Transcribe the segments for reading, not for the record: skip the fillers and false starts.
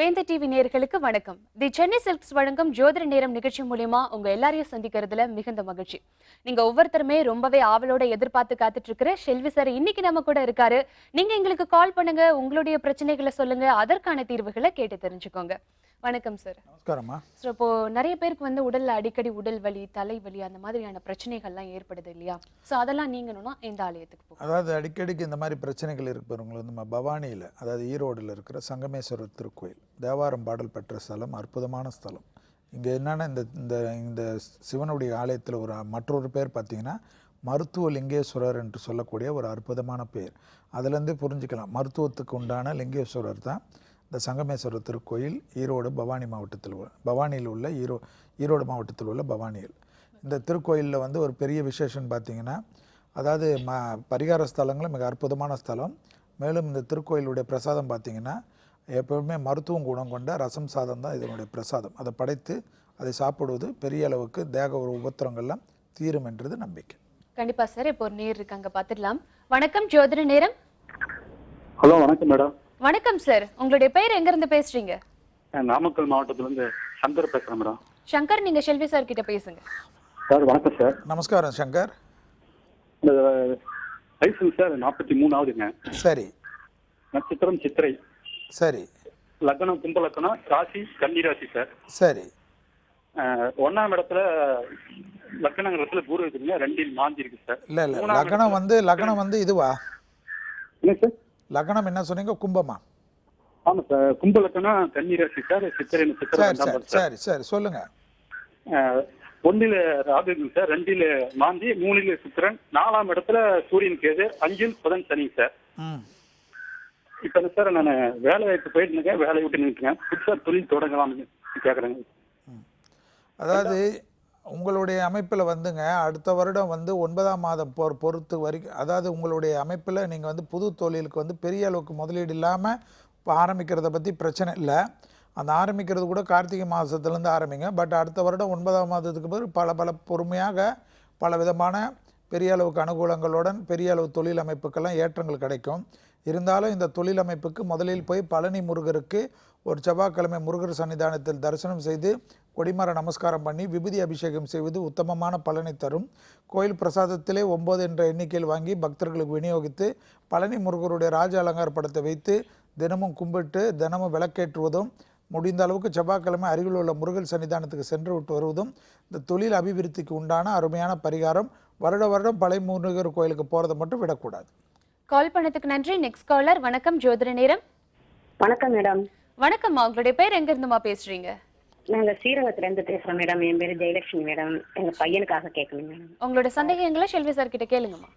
வேந்த TV நேயர்களுக்கு வணக்கம். தி Chennai silks வழங்கும் ஜோதிட நேரம் நிகழ்ச்சி மூலியமா உங்க எல்லாரையும் சந்திக்கிறதுல மிகுந்த மகிழ்ச்சி. நீங்க ஒவ்வொருத்தருமே ரொம்பவே ஆவலோட எதிர்பார்த்து காத்துட்டு இருக்கிற ஷெல்வி சார் இன்னைக்கு நம்ம கூட இருக்காரு. நீங்க எங்களுக்கு கால் பண்ணுங்க, உங்களுடைய பிரச்சனைகளை சொல்லுங்க, அதற்கான தீர்வுகளை கேட்டு தெரிஞ்சுக்கோங்க. வணக்கம் சார். நமஸ்காரம்மா. சார், இப்போ நிறைய பேருக்கு உடல்ல அடிக்கடி உடல் வலி, தலைவலி அந்த மாதிரியான பிரச்சனைகள்லாம் ஏற்படுது இல்லையா? ஸோ அதெல்லாம் நீங்கணும்னா எந்த ஆலயத்துக்கு போகும்? அதாவது அடிக்கடிக்கு இந்த மாதிரி பிரச்சனைகள் இருப்பவங்களுக்கு நம்ம பவானியில், அதாவது ஈரோடில் இருக்கிற சங்கமேஸ்வரர் திருக்கோயில் தேவாரம் பாடல் பெற்ற ஸ்தலம், அற்புதமான ஸ்தலம். இங்கே என்னென்னா இந்த இந்த சிவனுடைய ஆலயத்தில் ஒரு மற்றொரு பேர் பார்த்திங்கன்னா மருத்துவ லிங்கேஸ்வரர் என்று சொல்லக்கூடிய ஒரு அற்புதமான பேர். அதுலேருந்து புரிஞ்சுக்கலாம் மருத்துவத்துக்கு உண்டான லிங்கேஸ்வரர் தான் இந்த சங்கமேஸ்வரர் திருக்கோயில் ஈரோடு பவானியில் உள்ள ஈரோடு மாவட்டத்தில் உள்ள பவானியில். இந்த திருக்கோயிலில் ஒரு பெரிய விசேஷம் பார்த்திங்கன்னா, அதாவது பரிகார ஸ்தலங்களும் மிக அற்புதமான ஸ்தலம். மேலும் இந்த திருக்கோயிலுடைய பிரசாதம் பார்த்திங்கன்னா எப்பவுமே மருத்துவம் குணம் கொண்ட ரசம் சாதம் தான் இதனுடைய பிரசாதம். அதை படைத்து அதை சாப்பிடுவது பெரிய அளவுக்கு தேக உபத்திரங்கள்லாம் தீரும் என்றது நம்பிக்கை. கண்டிப்பா சார். இப்போ ஒரு நேர் இருக்காங்க, பார்த்துடலாம். வணக்கம், ஜோதிட நேரம். ஹலோ, வணக்கம் மேடம். வணக்கம் சார். உங்களுடைய பெயர் எங்க இருந்து பேசுறீங்க? நாமக்கல் மாவட்டத்துல இருந்து சங்கர் பேசுறேன் மேடம். சங்கர், நீங்க ஷெல்வி சார் கிட்ட பேசுங்க. சார் வணக்கம் சார். நமஸ்காரம் சங்கர். இந்த வயசு சார் 43 ஆகுதுங்க. சரி. நட்சத்திரம் சித்திரை. சரி. லக்னம் கும்ப லக்னம், ராசி கன்னி ராசி சார். சரி. 1ஆம் இடத்துல லக்னங்கிறதுல குரு இருக்குங்க, 2இல் மாந்தி இருக்கு சார். இல்ல லக்னம் இதுவா? என்ன சார் லக்னம் என்ன சொன்னீங்க? கும்பமா? ஆமா சார், கும்ப லக்னம் கன்னி ராசி சார். சித்திரை நட்சத்திரம். சரி சரி சொல்லுங்க. 1இல் ராகு இருக்குங்க சார், 2இல் மாந்தி, 3இல் சித்திரன், 4ஆம் இடத்துல சூரியன் கேது, 5இல் புதன் சனி சார். இப்ப சார் நான் வேலை வாய்ப்பு போயிட்டு இருக்கேன், வேலையை விட்டு நின்றுட்டேன். புதுசா தொழில் தொடங்கலாம்னு கேட்குறேங்க. அதாவது உங்களுடைய அமைப்பில் அடுத்த வருடம் 9ஆம் மாதம் பொறுத்து வரைக்கும், அதாவது உங்களுடைய அமைப்பில் நீங்கள் புது தொழிலுக்கு பெரிய அளவுக்கு முதலீடு இல்லாமல் இப்போ ஆரம்பிக்கிறத பற்றி பிரச்சனை இல்லை. அந்த ஆரம்பிக்கிறது கூட கார்த்திகை மாதத்துலேருந்து ஆரம்பிங்க. பட் அடுத்த வருடம் 9ஆம் மாதத்துக்கு பிறகு பல பொறுமையாக பல விதமான பெரிய அளவுக்கு அனுகூலங்களுடன் பெரிய அளவு தொழில் அமைப்புக்கெல்லாம் ஏற்றங்கள் கிடைக்கும். இருந்தாலும் இந்த தொழில் அமைப்புக்கு முதலில் போய் பழனி முருகருக்கு ஒரு செவ்வாய்க்கிழமை முருகர் சன்னிதானத்தில் தரிசனம் செய்து கொடிமர நமஸ்காரம் பண்ணி விபூதி அபிஷேகம் செய்வது உத்தமமான பலனை தரும். கோயில் பிரசாதத்திலே 9 என்ற எண்ணிக்கையில் வாங்கி பக்தர்களுக்கு விநியோகித்து பழனி முருகருடைய ராஜ அலங்கார படத்தை வைத்து தினமும் கும்பிட்டு தினமும் விளக்கேற்றுவதும், முடிந்த அளவுக்கு செவ்வாய்க்கிழமை அருகில் உள்ள முருகன் சன்னிதானத்துக்கு சென்று விட்டு வருவதும் இந்த தொழில் அபிவிருத்திக்கு உண்டான அருமையான பரிகாரம். வருடம் பழைய முருகர் கோயிலுக்கு போகிறத மட்டும் விடக்கூடாது. கால் பண்ணதுக்கு நன்றி. Next caller. வணக்கம், ஜோதிட நேரம். வணக்கம் மேடம். வணக்கம்மா, உங்களுடைய பேர் எங்க இருந்துமா பேசுறீங்க? நாங்க ஸ்ரீரங்கத்துல இருந்து பேசுறோம் மேடம். என் பேரு ஜெயலட்சுமி மேடம். எங்க பையனுக்காக கேட்கணும் மேடம். உங்களோட சந்தேகங்களை ஷெல்வி சார் கிட்ட கேளுங்கம்மா.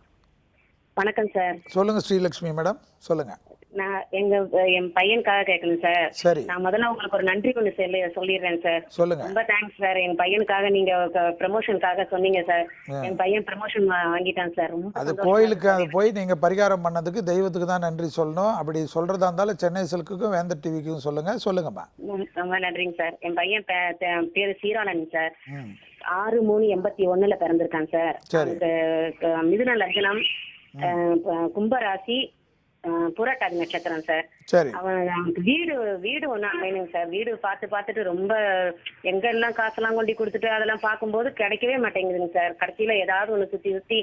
வணக்கம் சார். சொல்லுங்க ஸ்ரீலட்சுமி மேடம், சொல்லுங்க. நான் என் பையனுக்காக கேட்கணும் சார். சரி. நான் முதல்ல உங்களுக்கு ஒரு நன்றி ஒன்று சொல்லிடுறேன் சார். சொல்லுங்க. ரொம்ப தேங்க்ஸ் சார். என் பையனுக்காக நீங்க ப்ரமோஷனுக்காக சொன்னீங்க சார். என் பையன் ப்ரமோஷன் வாங்கிட்டான் சார். அது கோயிலுக்கு அது போய் நீங்க பரிகாரம் பண்ணதுக்கு தெய்வத்துக்கு தான் நன்றி சொல்லணும். அப்படி சொல்றதா இருந்தாலும் சென்னை சில்க்குக்கும் வேந்தர் டிவிக்கும் சொல்லுங்கம்மா. ரொம்ப நன்றிங்க சார். என் பையன் பேரு சீரானன் சார். 6/3/81 பிறந்திருக்கான் சார். மிதுன லக்னம், கும்பராசி, புரட்டாதி நட்சத்திரம் சார். சரி. அவனுக்கு வீடு ஒண்ணு அமையணுங்க சார். வீடு பார்த்துட்டு ரொம்ப எங்க எல்லாம் காசெல்லாம் கொண்டு கொடுத்துட்டு அதெல்லாம் பார்க்கும்போது கிடைக்கவே மாட்டேங்குதுங்க சார். கடைசியில ஏதாவது ஒண்ணு சுத்தி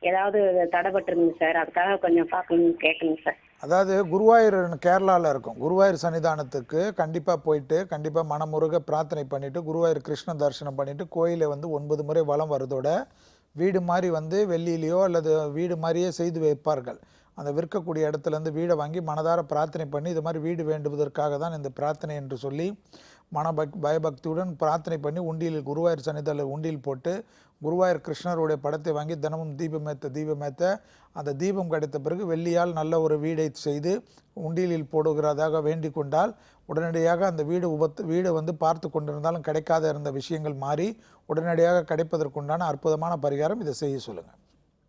ஏதாவது தடைபட்டுருங்க சார். அதுக்காக கொஞ்சம் பார்க்கணும் கேட்கணுங்க சார். அதாவது குருவாயூர் கேரளாவில் இருக்கும். குருவாயூர் சன்னிதானத்துக்கு கண்டிப்பாக போயிட்டு கண்டிப்பாக மனமுருக பிரார்த்தனை பண்ணிவிட்டு குருவாயூர் கிருஷ்ண தரிசனம் பண்ணிவிட்டு கோயிலை 9 முறை வலம் வரதோட வீடு மாதிரி வெள்ளியிலையோ அல்லது வீடு மாதிரியே செய்து வைப்பார்கள். அந்த விற்கக்கூடிய இடத்துலேருந்து வீடை வாங்கி மனதார பிரார்த்தனை பண்ணி இது மாதிரி வீடு வேண்டுவதற்காக தான் இந்த பிரார்த்தனை என்று சொல்லி பயபக்தியுடன் பிரார்த்தனை பண்ணி உண்டியில் குருவாயூர் சன்னிதானத்தில் உண்டியில் போட்டு குருவாயூர் கிருஷ்ணருடைய படத்தை வாங்கி தினமும் தீபமேத்த அந்த தீபம் கிடைத்த பிறகு வெள்ளியால் நல்ல ஒரு வீடை செய்து உண்டியலில் போடுகிறதாக வேண்டிக் கொண்டால் உடனடியாக அந்த வீடு பார்த்து கொண்டிருந்தாலும் கிடைக்காத இருந்த விஷயங்கள் மாறி உடனடியாக கிடைப்பதற்குண்டான அற்புதமான பரிகாரம். இதை செய்ய சொல்லுங்கள்.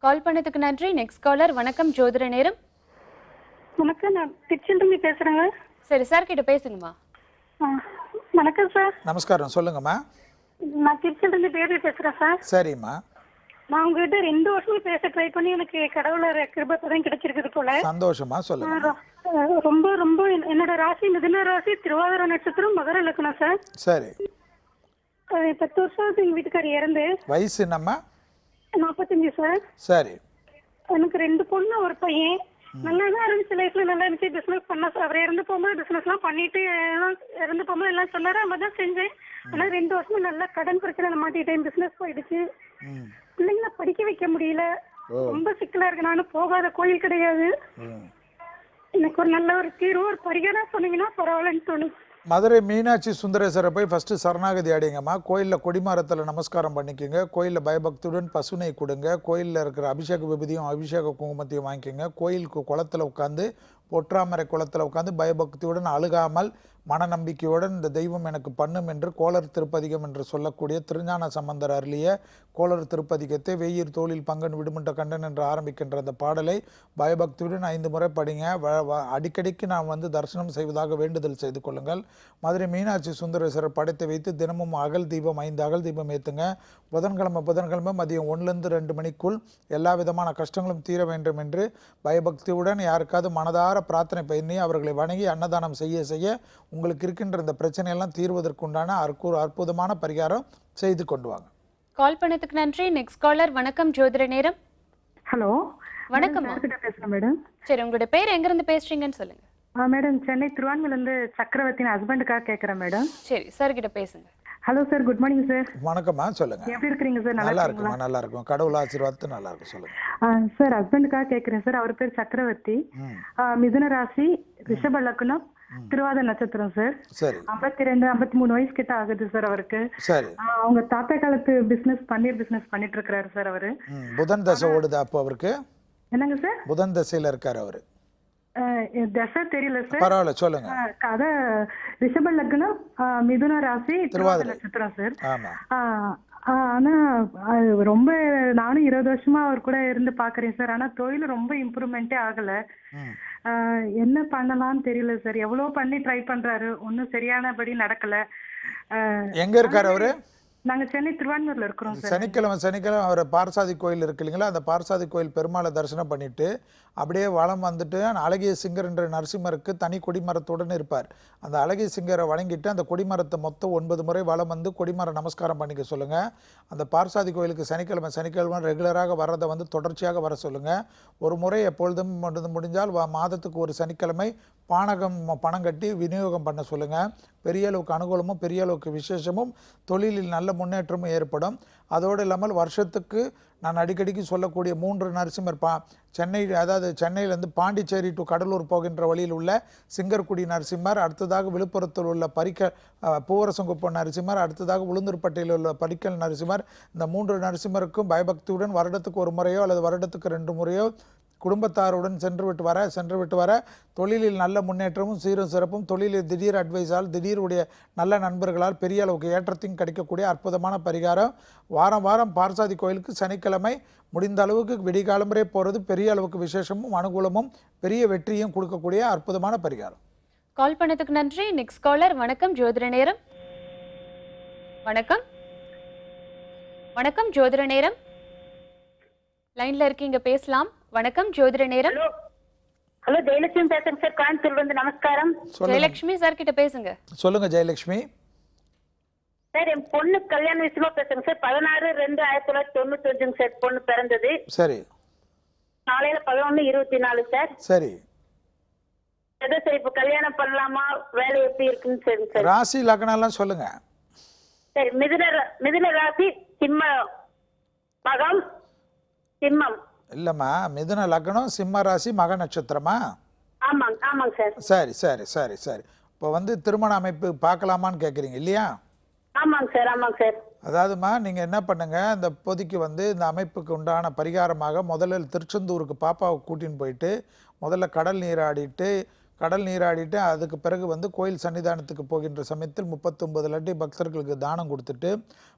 கால் பண்ணதுக்கு நன்றி. Next caller. வணக்கம், ஜோதிட நேரம். வணக்கம், நான் திருச்சிலிருந்து பேசுறேங்க. சரி, சார் கிட்ட பேசுங்கம்மா. வணக்கம் சார். நமஸ்காரம், சொல்லுங்கம்மா. நான் திருச்சிலிருந்து பேசுறேன் சார். சரிம்மா. நான் உங்ககிட்ட 2 வருஷமா பேச ட்ரை பண்ணி எனக்கு கடவுளோட கிருபை தான் கிடைச்சிருக்குது போல. சந்தோஷமா, சொல்லுங்க. ரொம்ப ரொம்ப என்னோட ராசி மிதுன ராசி, திருவாதிரை நட்சத்திரம், மகர லக்னம் சார். சரி. 10 வருஷம் ஆகுது எங்க வீட்டுக்காரர் இறந்து. வயசு என்னம்மா? 45 சார். சரி. எனக்கு 2 பொண்ணு ஒரு பையன். நல்லா தான் இருந்துச்சு, லைஃப்ல நல்லா இருந்துச்சு. பிசினஸ் பண்ண அவர் இறந்து போகும்போது பிசினஸ் எல்லாம் பண்ணிட்டு இறந்து போகும்போது எல்லாம் சொன்னாரு, நம்ம தான் செஞ்சேன். ஆனா 2 வருஷமா நல்லா கடன் பிரச்சனை மாட்டிட்டேன், பிசினஸ் போயிடுச்சு. பிள்ளைங்களை படிக்க வைக்க முடியல, ரொம்ப சிக்கலா இருக்கு. நானும் போகாத கோயில் கிடையாது. எனக்கு ஒரு நல்ல ஒரு தீர்வு, ஒரு பரிகாரம் சொன்னீங்கன்னா பரவாயில்லன்னு தோணுது. மதுரை மீனாட்சி சுந்தரேஸ்வரை போய் ஃபஸ்ட்டு சரணாகதி அடைங்கம்மா. கோயிலில் கொடிமரத்தில் நமஸ்காரம் பண்ணிக்கோங்க. கோயிலில் பயபக்தியுடன் பசுனை கொடுங்க. கோயிலில் இருக்கிற அபிஷேக விபதியும் அபிஷேக குங்குமத்தையும் வாங்கிக்கோங்க. கோயிலுக்கு குளத்தில் உட்காந்து, பொற்றாமரை குளத்தில் உட்காந்து பயபக்தியுடன் அழுகாமல் மன நம்பிக்கையுடன் இந்த தெய்வம் எனக்கு பண்ணும் என்று கோளர் திருப்பதிகம் என்று சொல்லக்கூடிய திருஞான சம்பந்தர் அருளிய கோளர் திருப்பதிகத்தை வெய்யீர் தோளில் பங்கன் விடுமுட்ட கண்டன் என்று ஆரம்பிக்கின்ற அந்த பாடலை பயபக்தியுடன் 5 முறை படிங்க. அடிக்கடிக்கு நாம் வந்து தரிசனம் செய்வதாக வேண்டுதல் செய்து கொள்ளுங்கள். மதுரை மீனாட்சி சுந்தரேஸ்வரர் படத்தை வைத்து தினமும் அகல் தீபம் 5 அகல் தீபம் ஏற்றுங்க. புதன்கிழமை மதியம் 1லேருந்து 2 மணிக்குள் எல்லா விதமான கஷ்டங்களும் தீர வேண்டும் என்று பயபக்தியுடன் யாருக்காவது மனதார பிரார்த்தனை பண்ணி அவர்களை வணங்கி அன்னதானம் செய்ய உங்களுக்கு இருக்கின்ற இந்த பிரச்சனையெல்லாம் தீர்வதற்குண்டான அற்புதமான பரிகாரம் செய்து கொண்டு வாங்க. கால் பண்ணதுக்கு நன்றி. Next caller. வணக்கம் ஜோதிட நேரம். ஹலோ, வணக்கம் பேசுறேன் மேடம். சரி, உங்களோட பேர் எங்க இருந்து பேசுறீங்கன்னு சொல்லுங்க. மேடம், சென்னை திருவான்மையில இருந்து சக்கரவர்த்தின் ஹஸ்பண்டுக்காக கேட்கறேன் மேடம். சரி, சார் கிட்ட பேசுங்க. Hello sir, good morning sir. வணக்கம்மா, சொல்லுங்க. எப்படி இருக்கீங்க சார்? நல்லா இருக்குமா? நல்லா இருக்கும், கடவுள் ஆசீர்வாதத்து நல்லா இருக்கும். சொல்லுங்க சார், ஹஸ்பண்டுக்காக கேட்கறேன் சார். அவர் பேர் சக்கரவர்த்தி, மிதுன ராசி, ரிஷப லக்னம், திருவாதிரை நட்சத்திரம் சார். சரி. 52-53 வயசு கிட்ட ஆகுது சார் அவருக்கு. சரி. அவங்க தாத்தா காலத்து பன்னீர் பிசினஸ் பண்ணிட்டு இருக்காரு சார் அவரு. புதன் தசை ஓடுது அப்போ அவருக்கு? என்னங்க சார்? புதன் தசையில இருக்காரு அவரு. தசை தெரியல சார். பரவாயில்ல, சொல்லுங்க. அத ரிஷப லக்னம், மிதுன ராசி, திருவாதிரை நட்சத்திரம் சார். ஆமா. ஆனா ரொம்ப நானும் 20 வருஷமா அவர் கூட இருந்து பாக்குறேன் சார். ஆனா தொழில் ரொம்ப இம்ப்ரூவ்மெண்டே ஆகல. என்ன பண்ணலாம்னு தெரியல சார். எவ்வளவு பண்ணி ட்ரை பண்றாரு, ஒன்னும் சரியானபடி நடக்கல. எங்க இருக்காரு அவரு? நாங்க சென்னை திருவான்மூர்ல இருக்கிறோம் சார். சனிக்கிழமை அவர் பார்சாதி கோயில் இருக்கு இல்லைங்களா, அந்த பார்சாதி கோயில் பெருமாளை தரிசனம் பண்ணிட்டு அப்படியே வலம் வந்துட்டு அழகிய சிங்கர் என்ற நரசிம்மருக்கு தனி கொடிமரத்துடன் இருப்பார். அந்த அழகிய சிங்கரை வணங்கிட்டு அந்த கொடிமரத்தை மொத்தம் 9 முறை வலம் வந்து கொடிமர நமஸ்காரம் பண்ணிக்க சொல்லுங்க. அந்த பார்சாதி கோயிலுக்கு சனிக்கிழமை ரெகுலராக வர்றதை வந்து தொடர்ச்சியாக வர சொல்லுங்க. ஒரு முறை எப்பொழுதும் முடிஞ்சால் மாதத்துக்கு ஒரு சனிக்கிழமை பணம் கட்டி விநியோகம் பண்ண சொல்லுங்க. பெரிய அளவுக்கு அனுகூலமும் பெரிய அளவுக்கு விசேஷமும் தொழிலில் நல்ல முன்னேற்றமும் ஏற்படும். அதோடு இல்லாமல் வருஷத்துக்கு நான் அடிக்கடிக்கு சொல்லக்கூடிய 3 நரசிம்மர் சென்னையிலேருந்து பாண்டிச்சேரி டு கடலூர் போகின்ற வழியில் உள்ள சிங்கர்குடி நரசிம்மர், அடுத்ததாக விழுப்புரத்தில் உள்ள பூவரசங்குப்பம் நரசிம்மர், அடுத்ததாக உளுந்தூர்பேட்டையில் உள்ள பரிக்கல் நரசிம்மர். இந்த 3 நரசிம்மருக்கும் பயபக்தியுடன் வருடத்துக்கு 1 முறையோ அல்லது வருடத்துக்கு 2 முறையோ குடும்பத்தாருடன் சென்று விட்டு வர தொழிலில் நல்ல முன்னேற்றமும் சீரும் சிறப்பும், தொழிலில் திடீர் அட்வைஸால் திடீருடைய நல்ல நண்பர்களால் பெரிய அளவுக்கு ஏற்றத்தையும் கிடைக்கக்கூடிய அற்புதமான பரிகாரம். வாரம் பார்சாதி கோயிலுக்கு சனிக்கிழமை முடிந்த அளவுக்கு விடிகாலம்பரே போகிறது பெரிய அளவுக்கு விசேஷமும் அனுகூலமும் பெரிய வெற்றியும் கொடுக்கக்கூடிய அற்புதமான பரிகாரம். கால் பண்ணதுக்கு நன்றி. Next caller. வணக்கம் ஜோதிட நேரம். வணக்கம் ஜோதிட நேரம். லைன்ல இருக்கீங்க, பேசலாம். வணக்கம் ஜோதிட நேரம். ஹலோ, ஜெயலட்சுமி பேசுறேன் சார், கோயம்புத்தூர்ல இருந்து. நமஸ்காரம். ஜெயலட்சுமி சார் கிட்ட பேசுங்க. சொல்லுங்க ஜெயலட்சுமி. சார், என் பொண்ணு கல்யாண விஷயமா பேசுறேங்க சார். 16/2/1995 சார் பொண்ணு பிறந்தது. சரி. நாளையில 11/24 சார். சரி. சார், இப்ப கல்யாணம் பண்ணலாமா, வேலை எப்படி இருக்குன்னு சரிங்க சார். ராசி லக்னம் எல்லாம் சொல்லுங்க. சரி, மிதுன ராசி, மகம், சிம்மம். இல்லம்மா, மிதுன லக்னம், சிம்ம ராசி, மக நட்சத்திரமா? ஆமாங்க சார். சரி. இப்போ வந்து திருமண அமைப்பு பார்க்கலாமான்னு கேட்குறீங்க இல்லையா? ஆமாங்க சார். அதாவதுமா, நீங்கள் என்ன பண்ணுங்க, இந்த பொதிக்கு வந்து இந்த அமைப்புக்கு உண்டான பரிகாரமாக முதல்ல திருச்செந்தூருக்கு பாப்பாவை கூட்டின்னு போயிட்டு முதல்ல கடல் நீராடிட்டு அதுக்கு பிறகு வந்து கோயில் சன்னிதானத்துக்கு போகின்ற சமயத்தில் 39 லட்டு பக்தர்களுக்கு தானம் கொடுத்துட்டு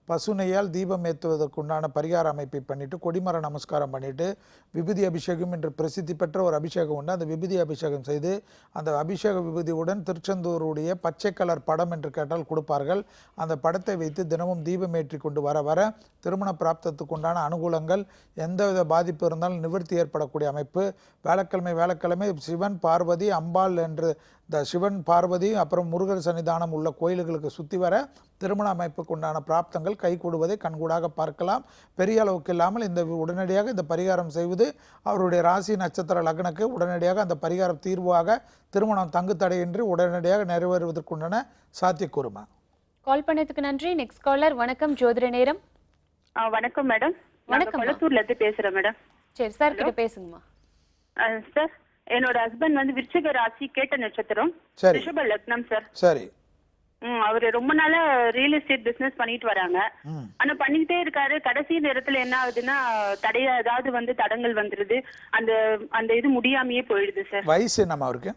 பசுனையால் தீபம் ஏற்றுவதற்குண்டான பரிகார அமைப்பை பண்ணிவிட்டு கொடிமர நமஸ்காரம் பண்ணிவிட்டு விபூதி அபிஷேகம் என்று பிரசித்தி பெற்ற ஒரு அபிஷேகம் உண்டு. அந்த விபூதி அபிஷேகம் செய்து அந்த அபிஷேக விபூதியுடன் திருச்செந்தூருடைய பச்சை கலர் படம் என்று கேட்டால் கொடுப்பார்கள். அந்த படத்தை வைத்து தினமும் தீபம் ஏற்றி கொண்டு வர திருமண பிராப்தத்துக்கு உண்டான அனுகூலங்கள், எந்தவித பாதிப்பு இருந்தாலும் நிவர்த்தி ஏற்படக்கூடிய அமைப்பு. வியாழக்கிழமை சிவன், பார்வதி, அம்பாள் பெருமாள் என்று இந்த சிவன் பார்வதி அப்புறம் முருகர் சன்னிதானம் உள்ள கோயில்களுக்கு சுற்றி வர திருமண அமைப்புக்கு உண்டான பிராப்தங்கள் கைகூடுவதை கண்கூடாக பார்க்கலாம். பெரிய அளவுக்கு இல்லாமல் இந்த உடனடியாக இந்த பரிகாரம் செய்வது அவருடைய ராசி நட்சத்திர லக்னக்கு உடனடியாக அந்த பரிகாரம் தீர்வாக திருமணம் தங்கு தடையின்றி உடனடியாக நிறைவேறுவதற்குண்டான சாத்தியக்கூறுமா. கால் பண்ணதுக்கு நன்றி. Next caller. வணக்கம் ஜோதிட நேரம். வணக்கம் மேடம். வணக்கம். கொளத்தூர்ல இருந்து பேசுறேன் மேடம். சரி சார் கிட்ட பேசுங்கம்மா. சார் என்னோட ஹஸ்பண்ட் வந்து விருச்சிக ராசி கேட்ட நட்சத்திரம், சரி ரிஷப லக்னம் சார். சரி. அவரு ரொம்ப நாளா ரியல் எஸ்டேட் பிசினஸ் பண்ணிட்டு வராங்க. ம் ஆனா பண்ணிக்கிட்டே இருக்காரு. கடைசி நேரத்துல என்ன ஆகுதுன்னா ஏதாவது வந்து தடங்கள் வந்துருது. அந்த அந்த இது முடியாமையே போயிடுது சார். வயசு என்னம்மா அவருக்கு?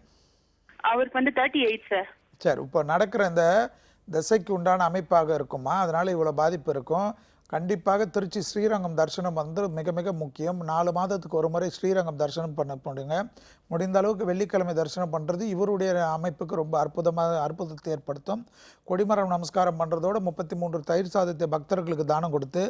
அவருக்கு வந்து 38 சார். சரி, இப்போ நடக்கிற இந்த திசைக்கு உண்டான அமைப்பாக இருக்குமா, அதனால் இவ்வளோ பாதிப்பு இருக்கும். கண்டிப்பாக திருச்சி ஸ்ரீரங்கம் தரிசனம் வந்து மிக மிக முக்கியம். 4 மாதத்துக்கு ஒரு முறை ஸ்ரீரங்கம் தரிசனம் பண்ண போடுங்க. முடிந்த அளவுக்கு வெள்ளிக்கிழமை தரிசனம் பண்ணுறது இவருடைய அமைப்புக்கு ரொம்ப அற்புதத்தை ஏற்படுத்தும். கொடிமரம் நமஸ்காரம் பண்ணுறதோட 33 தயிர் சாதத்தை பக்தர்களுக்கு தானம் கொடுத்து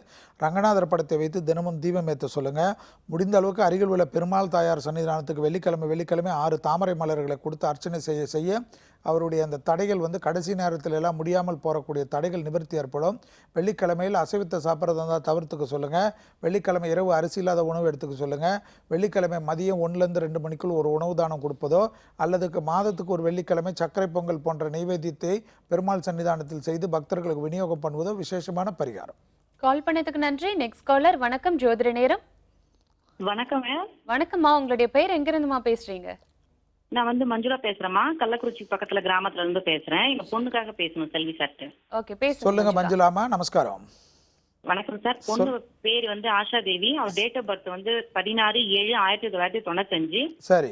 ரங்கநாதர் படத்தை வைத்து தினமும் தீபம் ஏற்ற சொல்லுங்கள். முடிந்த அளவுக்கு அருகில் உள்ள பெருமாள் தாயார் சன்னிதானத்துக்கு வெள்ளிக்கிழமை 6 தாமரை மலர்களை கொடுத்து அர்ச்சனை செய்ய அவருடைய அந்த தடைகள் வந்து கடைசி நேரத்தில் எல்லாம் முடியாமல் போகக்கூடிய தடைகள் நிவர்த்தி ஏற்படும். வெள்ளிக்கிழமையில் அசைவத்தை சாப்பிட்றதா இருந்தால் தவிர்த்துக்க சொல்லுங்கள். வெள்ளிக்கிழமை இரவு அரிசி இல்லாத உணவு எடுத்துக்க சொல்லுங்கள். வெள்ளிக்கிழமை மதியம் 1லேருந்து 2 மணிக்குள் ஒரு உணவு தானம் கொடுப்பதோ அல்லது மாதத்துக்கு ஒரு வெள்ளிக்கிழமை சர்க்கரை பொங்கல் போன்ற நைவேத்தியத்தை பெருமாள் சன்னிதானத்தில் செய்து பக்தர்களுக்கு விநியோகம் பண்ணுவதோ விசேஷமான பரிகாரம். கால் பண்ணதுக்கு நன்றி. Next caller. வணக்கம் ஜோதிட நேரம். வணக்கம். வணக்கம்மா, உங்களுடைய பெயர் எங்கிருந்துமா பேசுறீங்க? நான் வந்து மஞ்சுளா பேசுறேம்மா. கள்ளக்குறிச்சி பக்கத்துல கிராமத்துல இருந்து பேசுறேன். எங்க பொண்ணுக்காக பேசணும் செல்வி சார். ஓகே பேசுங்க. சொல்லுங்க மஞ்சுளாமா. நமஸ்காரம். வணக்கம் சார். பொண்ணு பேர் வந்து ஆஷா தேவி. அவர் டேட் ஆஃப் பர்த் வந்து 16/7/1995. சரி.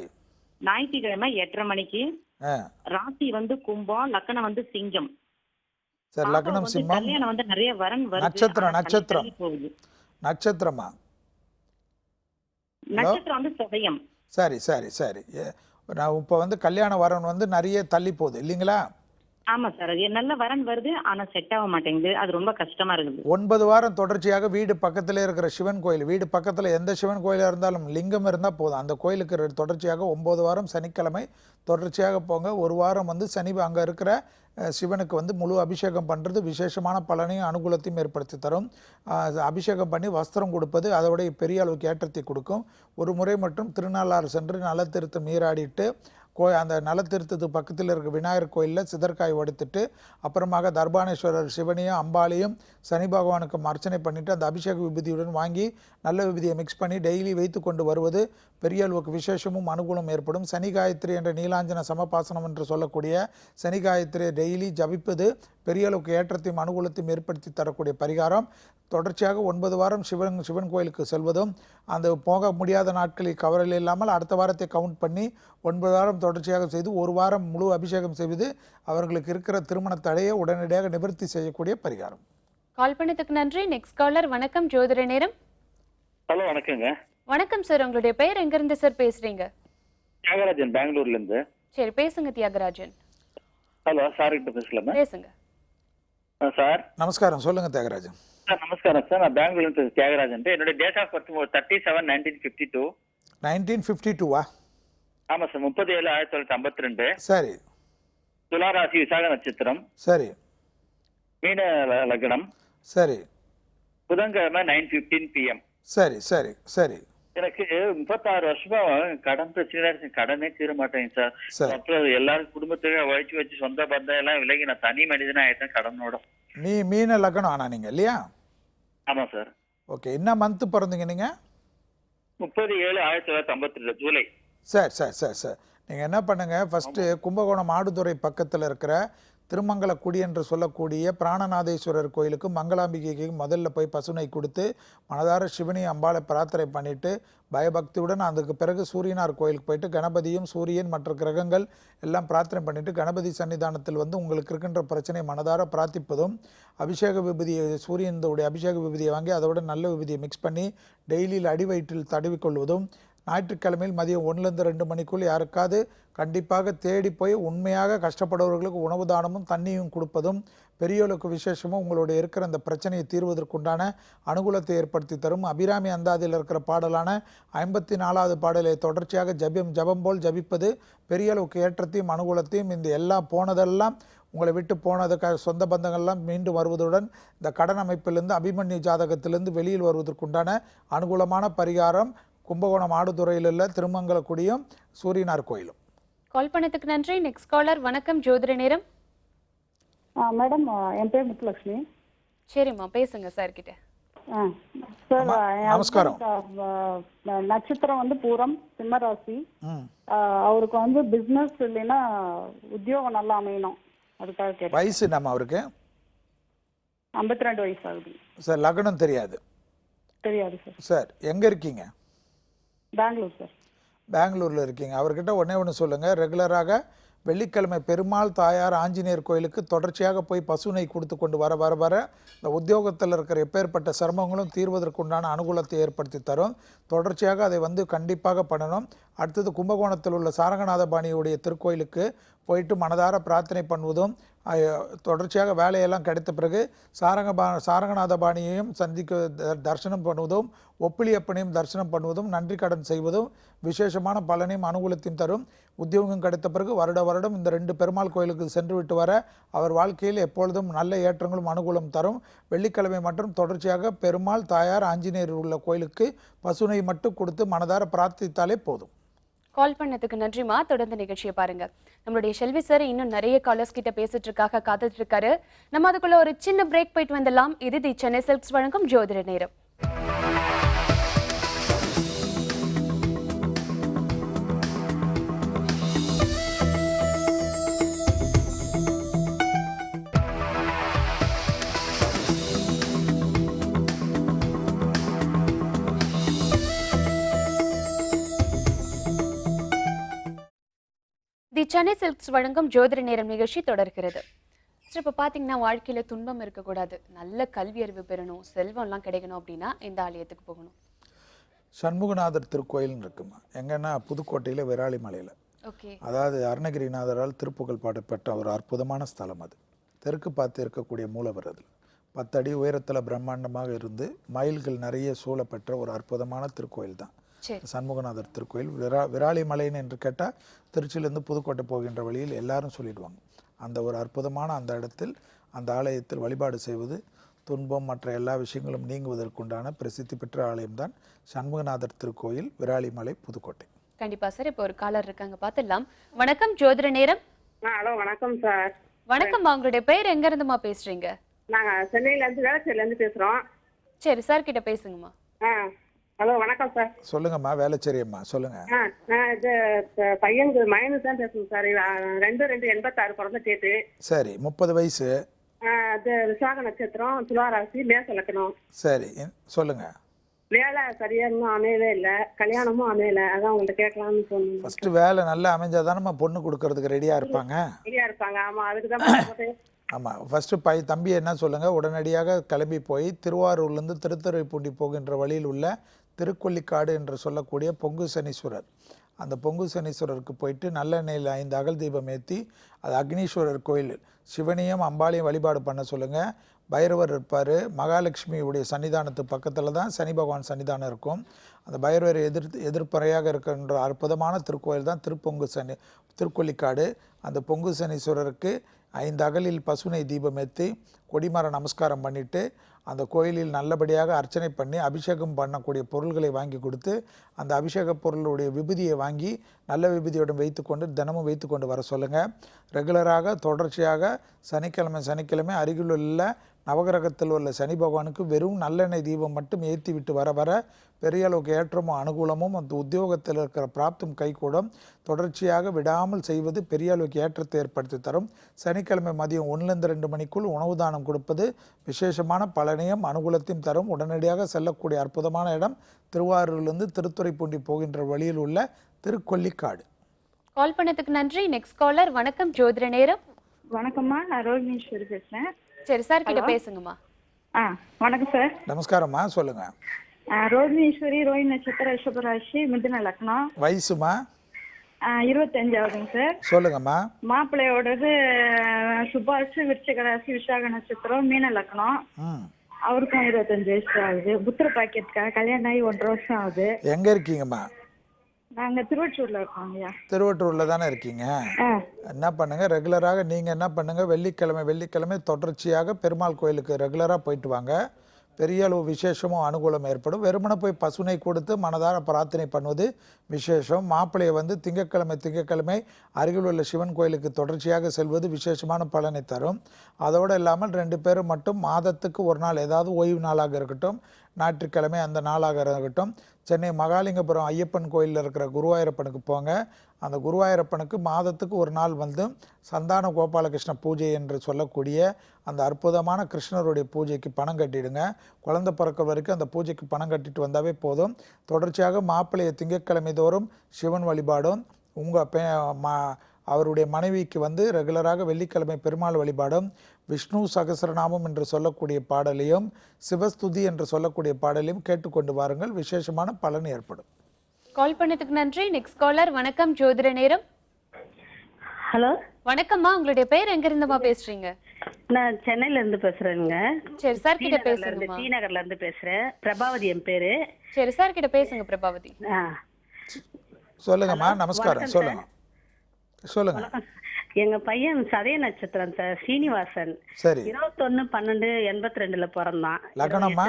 ஞாயிற்றுக்கிழமை 8:30 மணிக்கு. ராசி வந்து கும்பம், லக்னம் வந்து சிங்கம். சரி, லக்னம் சிம்மம். கல்யாணம் வந்து நிறைய வரன் வருது. நட்சத்திரம் போகுது. நட்சத்திரமா? நட்சத்திரம் வந்து சதயம். சரி சரி சரி. நான் இப்போ வந்து கல்யாண வரன் வந்து நிறைய தள்ளி போகுது இல்லைங்களா? ஆமா சார். அது நல்ல வரன் வருது, ஆனா செட் ஆக மாட்டேங்குது. அது ரொம்ப கஷ்டமா இருக்குது. 9 வாரம் தொடர்ச்சியாக வீடு பக்கத்துல இருக்கிற சிவன் கோயில், வீடு பக்கத்துல எந்த சிவன் கோயிலா இருந்தாலும் லிங்கம் இருந்தால் போதும். அந்த கோயிலுக்கு தொடர்ச்சியாக 9 வாரம் சனிக்கிழமை தொடர்ச்சியாக போங்க. ஒரு வாரம் வந்து சனி அங்கே இருக்கிற சிவனுக்கு வந்து முழு அபிஷேகம் பண்ணுறது விசேஷமான பலனையும் அனுகூலத்தையும் ஏற்படுத்தி தரும். அபிஷேகம் பண்ணி வஸ்திரம் கொடுப்பது அதோடைய பெரிய அளவுக்கு ஏற்றத்தை கொடுக்கும். ஒரு முறை மட்டும் திருநள்ளாறு சென்று நலத்திருத்தம் நீராடிட்டு அந்த நலத்திருத்தத்துக்கு பக்கத்தில் இருக்க விநாயகர் கோயிலில் சிதற்காய் வடுத்துட்டு அப்புறமாக தர்பானேஸ்வரர் சிவனையும் அம்பாலையும் சனி பகவானுக்கும் அர்ச்சனை பண்ணிவிட்டு அந்த அபிஷேக விபூதியுடன் வாங்கி நல்ல விபூதியை மிக்ஸ் பண்ணி டெய்லி வைத்து கொண்டு வருவது பெரிய அளவுக்கு விசேஷமும் அனுகூலம் ஏற்படும். சனி காயத்ரி என்ற நீலாஞ்சன சமபாசனம் என்று சொல்லக்கூடிய சனி காயத்ரியை டெய்லி ஜபிப்பது பெரிய அளவுக்கு ஏற்றத்தையும் அனுகூலத்தையும் ஏற்படுத்தி தரக்கூடிய பரிகாரம். தொடர்ச்சியாக 9 வாரம் சிவன் கோயிலுக்கு செல்வதும் அந்த போக முடியாத நாட்களில் கவலையில் இல்லாமல் அடுத்த வாரத்தை கவுண்ட் பண்ணி 9 வாரம் தொடர்ச்சியாக செய்து ஒரு வாரம் முழு அபிஷேகம் செய்வது அவர்களுக்கு இருக்கிற திருமண தடையை உடனடியாக நிவர்த்தி செய்யக்கூடிய பரிகாரம். கால் பண்ணதுக்கு நன்றி. Next caller. வணக்கம் ஜோதிட நேரம். ஹலோ வணக்கங்க. வணக்கம் சார், உங்களுடைய பெயர் எங்கிருந்து சார் பேசுறீங்க? தியாகராஜன், பெங்களூர்ல இருந்து. சரி பேசுங்க தியாகராஜன். ஹலோ சார் கிட்ட பேசலாமா? பேசுங்க சார். நமஸ்காரம். சொல்லுங்க தியாகராஜன். சார் நமஸ்காரம் சார். நான் பெங்களூர்ல இருந்து தியாகராஜன். என்னோட டேட் ஆஃப் பர்த் 37/1952. 1952வா? ஆமா சார். 37/1952. சரி. துளாராசி விசாக நட்சத்திரம். சரி. மீன லக்னம். சரி. புதன்கிழமை 9:15 PM. சரி சரி சரி. எனக்கு 36 வருஷமா கடன் பிரச்சனை இருக்கு. கடனே தீர மாட்டேங்க சார். அப்புறம் எல்லாரும் குடும்பத்துக்கு உழைச்சி வச்சு சொந்த பந்தம் எல்லாம் விலகி நான் தனி மனிதனா ஆயிட்டேன் கடனோட. மீன லக்னம் ஆனா நீங்க இல்லையா? ஆமா சார். ஓகே. என்ன மந்த் பிறந்தீங்க நீங்க? 30/7/1952 ஜூலை. சரி சரி சரி சரி. நீங்கள் என்ன பண்ணுங்கள், ஃபஸ்ட்டு கும்பகோணம் ஆடுதுறை பக்கத்தில் இருக்கிற திருமங்கலக்குடி என்று சொல்லக்கூடிய பிராணநாதேஸ்வரர் கோயிலுக்கு மங்களாம்பிகைக்கு முதல்ல போய் பசுனை கொடுத்து மனதார சிவனி அம்பாளை பிரார்த்தனை பண்ணிவிட்டு பயபக்தியுடன் அதுக்கு பிறகு சூரியனார் கோயிலுக்கு போயிட்டு கணபதியும் சூரியன் மற்ற கிரகங்கள் எல்லாம் பிரார்த்தனை பண்ணிவிட்டு கணபதி சன்னிதானத்தில் வந்து உங்களுக்கு இருக்கின்ற பிரச்சனை மனதார பிரார்த்திப்பதும் அபிஷேக விபூதியை சூரியனுடைய அபிஷேக விபூதியை வாங்கி அதோட நல்ல விபூதியை மிக்ஸ் பண்ணி டெய்லியில் அடி வயிற்றில் தடவிக்கொள்வதும் ஞாயிற்றுக்கிழமையில் மதியம் 1லேருந்து 2 மணிக்குள் யாருக்காவது கண்டிப்பாக தேடி போய் உண்மையாக கஷ்டப்படுபவர்களுக்கு உணவு தானமும் தண்ணியும் கொடுப்பதும் பெரியவளுக்கு விசேஷமும் உங்களுடைய இருக்கிற அந்த பிரச்சனையை தீர்வதற்குண்டான அனுகூலத்தை ஏற்படுத்தி தரும். அபிராமி அந்தாதியில் இருக்கிற பாடலான 54வது பாடலை தொடர்ச்சியாக ஜபம் போல் ஜபிப்பது பெரிய அளவுக்கு ஏற்றத்தையும் அனுகூலத்தையும், இந்த எல்லாம் போனதெல்லாம் உங்களை விட்டு போனதுக்காக சொந்த பந்தங்கள்லாம் மீண்டும் வருவதுடன் இந்த கடன் அமைப்பிலிருந்து அபிமன்யு ஜாதகத்திலிருந்து வெளியில் வருவதற்குண்டான அனுகூலமான பரிகாரம் கும்பகோணம் ஆடுதுறையில் உள்ள திருமங்கலக்குடியும் சூரியனார் கோயிலும். கால் பண்ணதுக்கு நன்றி. Next caller. வணக்கம் ஜோதிட நேரம். மேடம், என் பேர் முத்துலட்சுமி. சரிம்மா, பேசுங்க சார் கிட்ட. சார், நமஸ்காரம். நட்சத்திரம் வந்து பூரம், சிம்மராசி. அவருக்கு வந்து பிசினஸ் இல்லைன்னா உத்தியோகம் நல்லா அமையணும், அதுக்காக கேட்டேன். வயசு நம்ம அவருக்கு 52 வயசு ஆகுது சார். லக்னம் தெரியாது? தெரியாது சார். சார் எங்க இருக்கீங்க? பெங்களூர் சார். பெங்களூர்ல இருக்கீங்க. அவர்கிட்ட ஒண்ணே ஒன்று சொல்லுங்க, ரெகுலராக வெள்ளிக்கிழமை பெருமாள் தாயார் ஆஞ்சநேயர் கோயிலுக்கு தொடர்ச்சியாக போய் பசுனை கொடுத்து கொண்டு வர வர வர இந்த உத்தியோகத்தில் இருக்கிற எப்பேற்பட்ட சிரமங்களும் தீர்வதற்குண்டான அனுகூலத்தை ஏற்படுத்தி தரும். தொடர்ச்சியாக அதை வந்து கண்டிப்பாக பண்ணணும். அடுத்தது கும்பகோணத்தில் உள்ள சாரங்கநாதபாணியுடைய திருக்கோயிலுக்கு போயிட்டு மனதார பிரார்த்தனை பண்ணுவதும், தொடர்ச்சியாக வேலையெல்லாம் கிடைத்த பிறகு சாரங்கநாதபாணியையும் தரிசனம் பண்ணுவதும், ஒப்பிலியப்பனையும் தரிசனம் பண்ணுவதும், நன்றி கடன் செய்வதும் விசேஷமான பலனையும் அனுகூலத்தையும் தரும். உத்தியோகம் கிடைத்த பிறகு வருடம் இந்த 2 பெருமாள் கோயிலுக்கு சென்று விட்டு வர அவர் வாழ்க்கையில் எப்பொழுதும் நல்ல ஏற்றங்களும் அனுகூலம் தரும். வெள்ளிக்கிழமை மற்றும் தொடர்ச்சியாக பெருமாள் தாயார் ஆஞ்சநேயர் உள்ள கோயிலுக்கு பசுனை மட்டும் கொடுத்து மனதார பிரார்த்தித்தாலே போதும். கால் பண்ணதுக்கு நன்றிமா. தொடர்ந்து நிகழ்ச்சியை பாருங்க. நம்மளுடைய செல்வி சார் இன்னும் நிறைய காலர்ஸ் கிட்ட பேசிட்டு இருக்காக, காத்துட்டு இருக்காரு. நம்ம அதுக்குள்ள ஒரு சின்ன பிரேக் போயிட்டு வந்துடலாம். இது தி சென்னை சில்க்ஸ் வழங்கும் ஜோதிட நேரம். தி சென்னை சில்க்ஸ் வழங்கும் ஜோதிட நேரம் நிகழ்ச்சி தொடர்கிறது. இப்போ பார்த்தீங்கன்னா வாழ்க்கையில் துன்பம் இருக்கக்கூடாது, நல்ல கல்வி அறிவு பெறணும், செல்வம்லாம் கிடைக்கணும் அப்படின்னா இந்த ஆலயத்துக்கு போகணும். சண்முகநாதர் திருக்கோயில்னு இருக்குமா, எங்கன்னா புதுக்கோட்டையில் விராலிமலையில். ஓகே. அதாவது அருணகிரிநாதரால் திருப்புகழ் பாடப்பட்ட ஒரு அற்புதமான ஸ்தலம் அது. தெற்கு பார்த்து இருக்கக்கூடிய மூலவர். அதில் 10 அடி உயரத்தில் பிரம்மாண்டமாக இருந்து மயில்கள் நிறைய சூழப்பெற்ற ஒரு அற்புதமான திருக்கோயில் தான் சண்முகநாதர் திருக்கோயில். விராலிமலைன்னு என்று கேட்டால் திருச்சியிலேருந்து புதுக்கோட்டை போகின்ற வழியில் எல்லாரும் சொல்லிடுவாங்க. அந்த ஒரு அற்புதமான அந்த இடத்தில் அந்த ஆலயத்தில் வழிபாடு செய்வது துன்பம் மற்ற எல்லா விஷயங்களும் நீங்குவதற்குண்டான பிரசித்தி பெற்ற ஆலயம்தான் சண்முகநாதர் திருக்கோயில், விராலிமலை, புதுக்கோட்டை. கண்டிப்பா சார். இப்போ ஒரு காலர் இருக்காங்க, பார்த்துடலாம். வணக்கம் ஜோதிட நேரம். ஹலோ, வணக்கம் சார். வணக்கம். உங்களுடைய பெயர் எங்க இருந்துமா பேசுறீங்க? நாங்க சென்னையில இருந்து, வேளச்சேரியில இருந்து பேசுறோம். சரி சார் கிட்ட பேசுங்கம்மா. ஹலோ, வணக்கம் சார். சொல்லுங்கம்மா. வேளச்சேரி அம்மா சொல்லுங்க. இது பையனுக்கு மயனுக்கு தான் பேசணும் சார். 2/2/86 பிறந்த டேட்டு. சரி, 30 வயசு. அது விசாக நட்சத்திரம், துளாராசி, மேச லக்னம். சரி, சொல்லுங்க. வேலை சரியா இன்னும் அமையவே இல்லை, கல்யாணமும் அமையல. அதான் உங்கள்கிட்ட கேட்கலாம்னு சொன்னேன். ஃபர்ஸ்ட் வேலை நல்லா அமைஞ்சாதானம்மா பொண்ணு கொடுக்கறதுக்கு ரெடியா இருப்பாங்க. ரெடியா இருப்பாங்க. ஆமா, அதுக்கு தான். ஆமாம், ஃபஸ்ட்டு தம்பி என்ன சொல்லுங்கள், உடனடியாக கிளம்பி போய் திருவாரூர்லேருந்து திருத்துறைப்பூண்டி போகின்ற வழியில் உள்ள திருக்கொல்லிக்காடு என்று சொல்லக்கூடிய பொங்கு சனீஸ்வரர், அந்த பொங்கு சனீஸ்வரருக்கு போயிட்டு நல்லெண்ணெயில் 5 அகல் தீபம் ஏற்றி, அது அக்னீஸ்வரர் கோயில், சிவனையும் அம்பாளையும் வழிபாடு பண்ண சொல்லுங்கள். பைரவர் இருப்பார். மகாலட்சுமியுடைய சன்னிதானத்து பக்கத்தில் தான் சனி பகவான் சன்னிதானம் இருக்கும். அந்த பைரவர் எதிர்ப்பறையாக இருக்கின்ற அற்புதமான திருக்கோயில் தான் திருக்கொல்லிக்காடு. அந்த பொங்கு சனீஸ்வரருக்கு 5 அகலில் பசுனை தீபம் ஏற்றி கொடிமர நமஸ்காரம் பண்ணிவிட்டு அந்த கோயிலில் நல்லபடியாக அர்ச்சனை பண்ணி அபிஷேகம் பண்ணக்கூடிய பொருள்களை வாங்கி கொடுத்து அந்த அபிஷேக பொருளுடைய விபூதியை வாங்கி நல்ல விபூதியுடன் வைத்துக்கொண்டு தினமும் வைத்துக்கொண்டு வர சொல்லுங்கள். ரெகுலராக தொடர்ச்சியாக சனிக்கிழமை அருகில் உள்ள நவகிரகத்தில் உள்ள சனி பகவானுக்கு வெறும் நல்லெண்ணெய் தீபம் மட்டும் ஏற்றி விட்டு வர வர பெரிய அளவுக்கு ஏற்றமும் அனுகூலமும் அந்த உத்தியோகத்தில் இருக்கிற பிராப்தும் கைகூடும். தொடர்ச்சியாக விடாமல் செய்வது பெரிய அளவுக்கு ஏற்றத்தை ஏற்படுத்தி தரும். சனிக்கிழமை மதியம் 1-2 மணிக்குள் உணவு தானம் கொடுப்பது விசேஷமான பலனையும் அனுகூலத்தையும் தரும். உடனடியாக செல்லக்கூடிய அற்புதமான இடம் திருவாரூரிலிருந்து திருத்துறைப்பூண்டி போகின்ற வழியில் உள்ள திருக்கொல்லிக்காடு. கால் பண்ணதுக்கு நன்றி. Next caller. வணக்கம் ஜோதிட நேரம். வணக்கம்மா, நான் ரோகிணீஸ்வரி பேசுறேன். சரி சார் கிட்ட பேசுங்கம்மா. வணக்கம் சார். நமஸ்காரம்மா, சொல்லுங்க. ரோகிணீஸ்வரி, ரோஹிணி நட்சத்திரம், ரிஷபராசி, மிதுன லக்னம். வயசுமா? 25ஆவதுங்க சார். சொல்லுங்கம்மா. மாப்பிள்ளையோடது சுபாஷ், விருச்சிக ராசி, விசாக நட்சத்திரம், மீன லக்னம். அவருக்கும் 25 வயசு ஆகுது. புத்திர பாக்கியத்துக்காக கல்யாணம் ஆகி 1.5 வருஷம் ஆகுது. எங்க இருக்கீங்கம்மா? நாங்க திருவொற்றியூர்ல இருக்கோங்கய்யா. திருவொற்றியூர்ல தானே இருக்கீங்க? என்ன பண்ணுங்க, ரெகுலராக நீங்க என்ன பண்ணுங்க, வெள்ளிக்கிழமை தொடர்ச்சியாக பெருமாள் கோயிலுக்கு ரெகுலரா போயிட்டு வாங்க. பெரிய அளவு விசேஷமும் அனுகூலம் ஏற்படும். வெறுமனை போய் பசுனை கொடுத்து மனதார பிரார்த்தனை பண்ணுவது விசேஷம். மாப்பிள்ளையை வந்து திங்கட்கிழமை அருகில் உள்ள சிவன் கோயிலுக்கு தொடர்ச்சியாக செல்வது விசேஷமான பலனை தரும். அதோடு இல்லாமல் 2 பேரும் மட்டும் மாதத்துக்கு ஒரு நாள், ஏதாவது ஓய்வு நாளாக இருக்கட்டும், ஞாயிற்றுக்கிழமை அந்த நாளாக இருக்கட்டும், சென்னை மகாலிங்கபுரம் ஐயப்பன் கோயிலில் இருக்கிற குருவாயூரப்பனுக்கு போங்க. அந்த குருவாயூரப்பனுக்கு மாதத்துக்கு ஒரு நாள் வந்து சந்தான கோபாலகிருஷ்ண பூஜை என்று சொல்லக்கூடிய அந்த அற்புதமான கிருஷ்ணருடைய பூஜைக்கு பணம் கட்டிடுங்க. குழந்தை பிறக்க வரைக்கும் அந்த பூஜைக்கு பணம் கட்டிட்டு வந்தாவே போதும். தொடர்ச்சியாக மாப்பிள்ளையை திங்கட்கிழமை தோறும் சிவன் வழிபாடும், அவருடைய மனைவிக்கு வந்து ரெகுலராக வெள்ளிக்கிழமை பெருமாள் வழிபாடும், விஷ்ணு சகசரநாமம் என்று சொல்லக்கூடிய பாடலையும், சிவஸ்துதி என்று சொல்லக்கூடிய பாடலையும் கேட்டுக்கொண்டு வாருங்கள். விசேஷமான பலன் ஏற்படும். கால் பண்ணதுக்கு நன்றி. Next caller. வணக்கம், ஜோதிட நேரம். ஹலோ, வணக்கம்மா. உங்களுடைய பேர் எங்க இருந்துமா பேசுறீங்க? நான் சென்னையில இருந்து பேசுறேங்க. சரி சார் கிட்ட பேசுங்க. டி நகர்ல இருந்து பேசுறேன். பிரபாவதி என் பேரு. சரி சார் கிட்ட பேசுங்க பிரபாவதி. சொல்லுங்கம்மா. நமஸ்காரம். சொல்லுங்க. எங்க பையன் சதய நட்சத்திரம் சார், சீனிவாசன். சரி. 21/12/82 பிறந்தான். லக்னமா?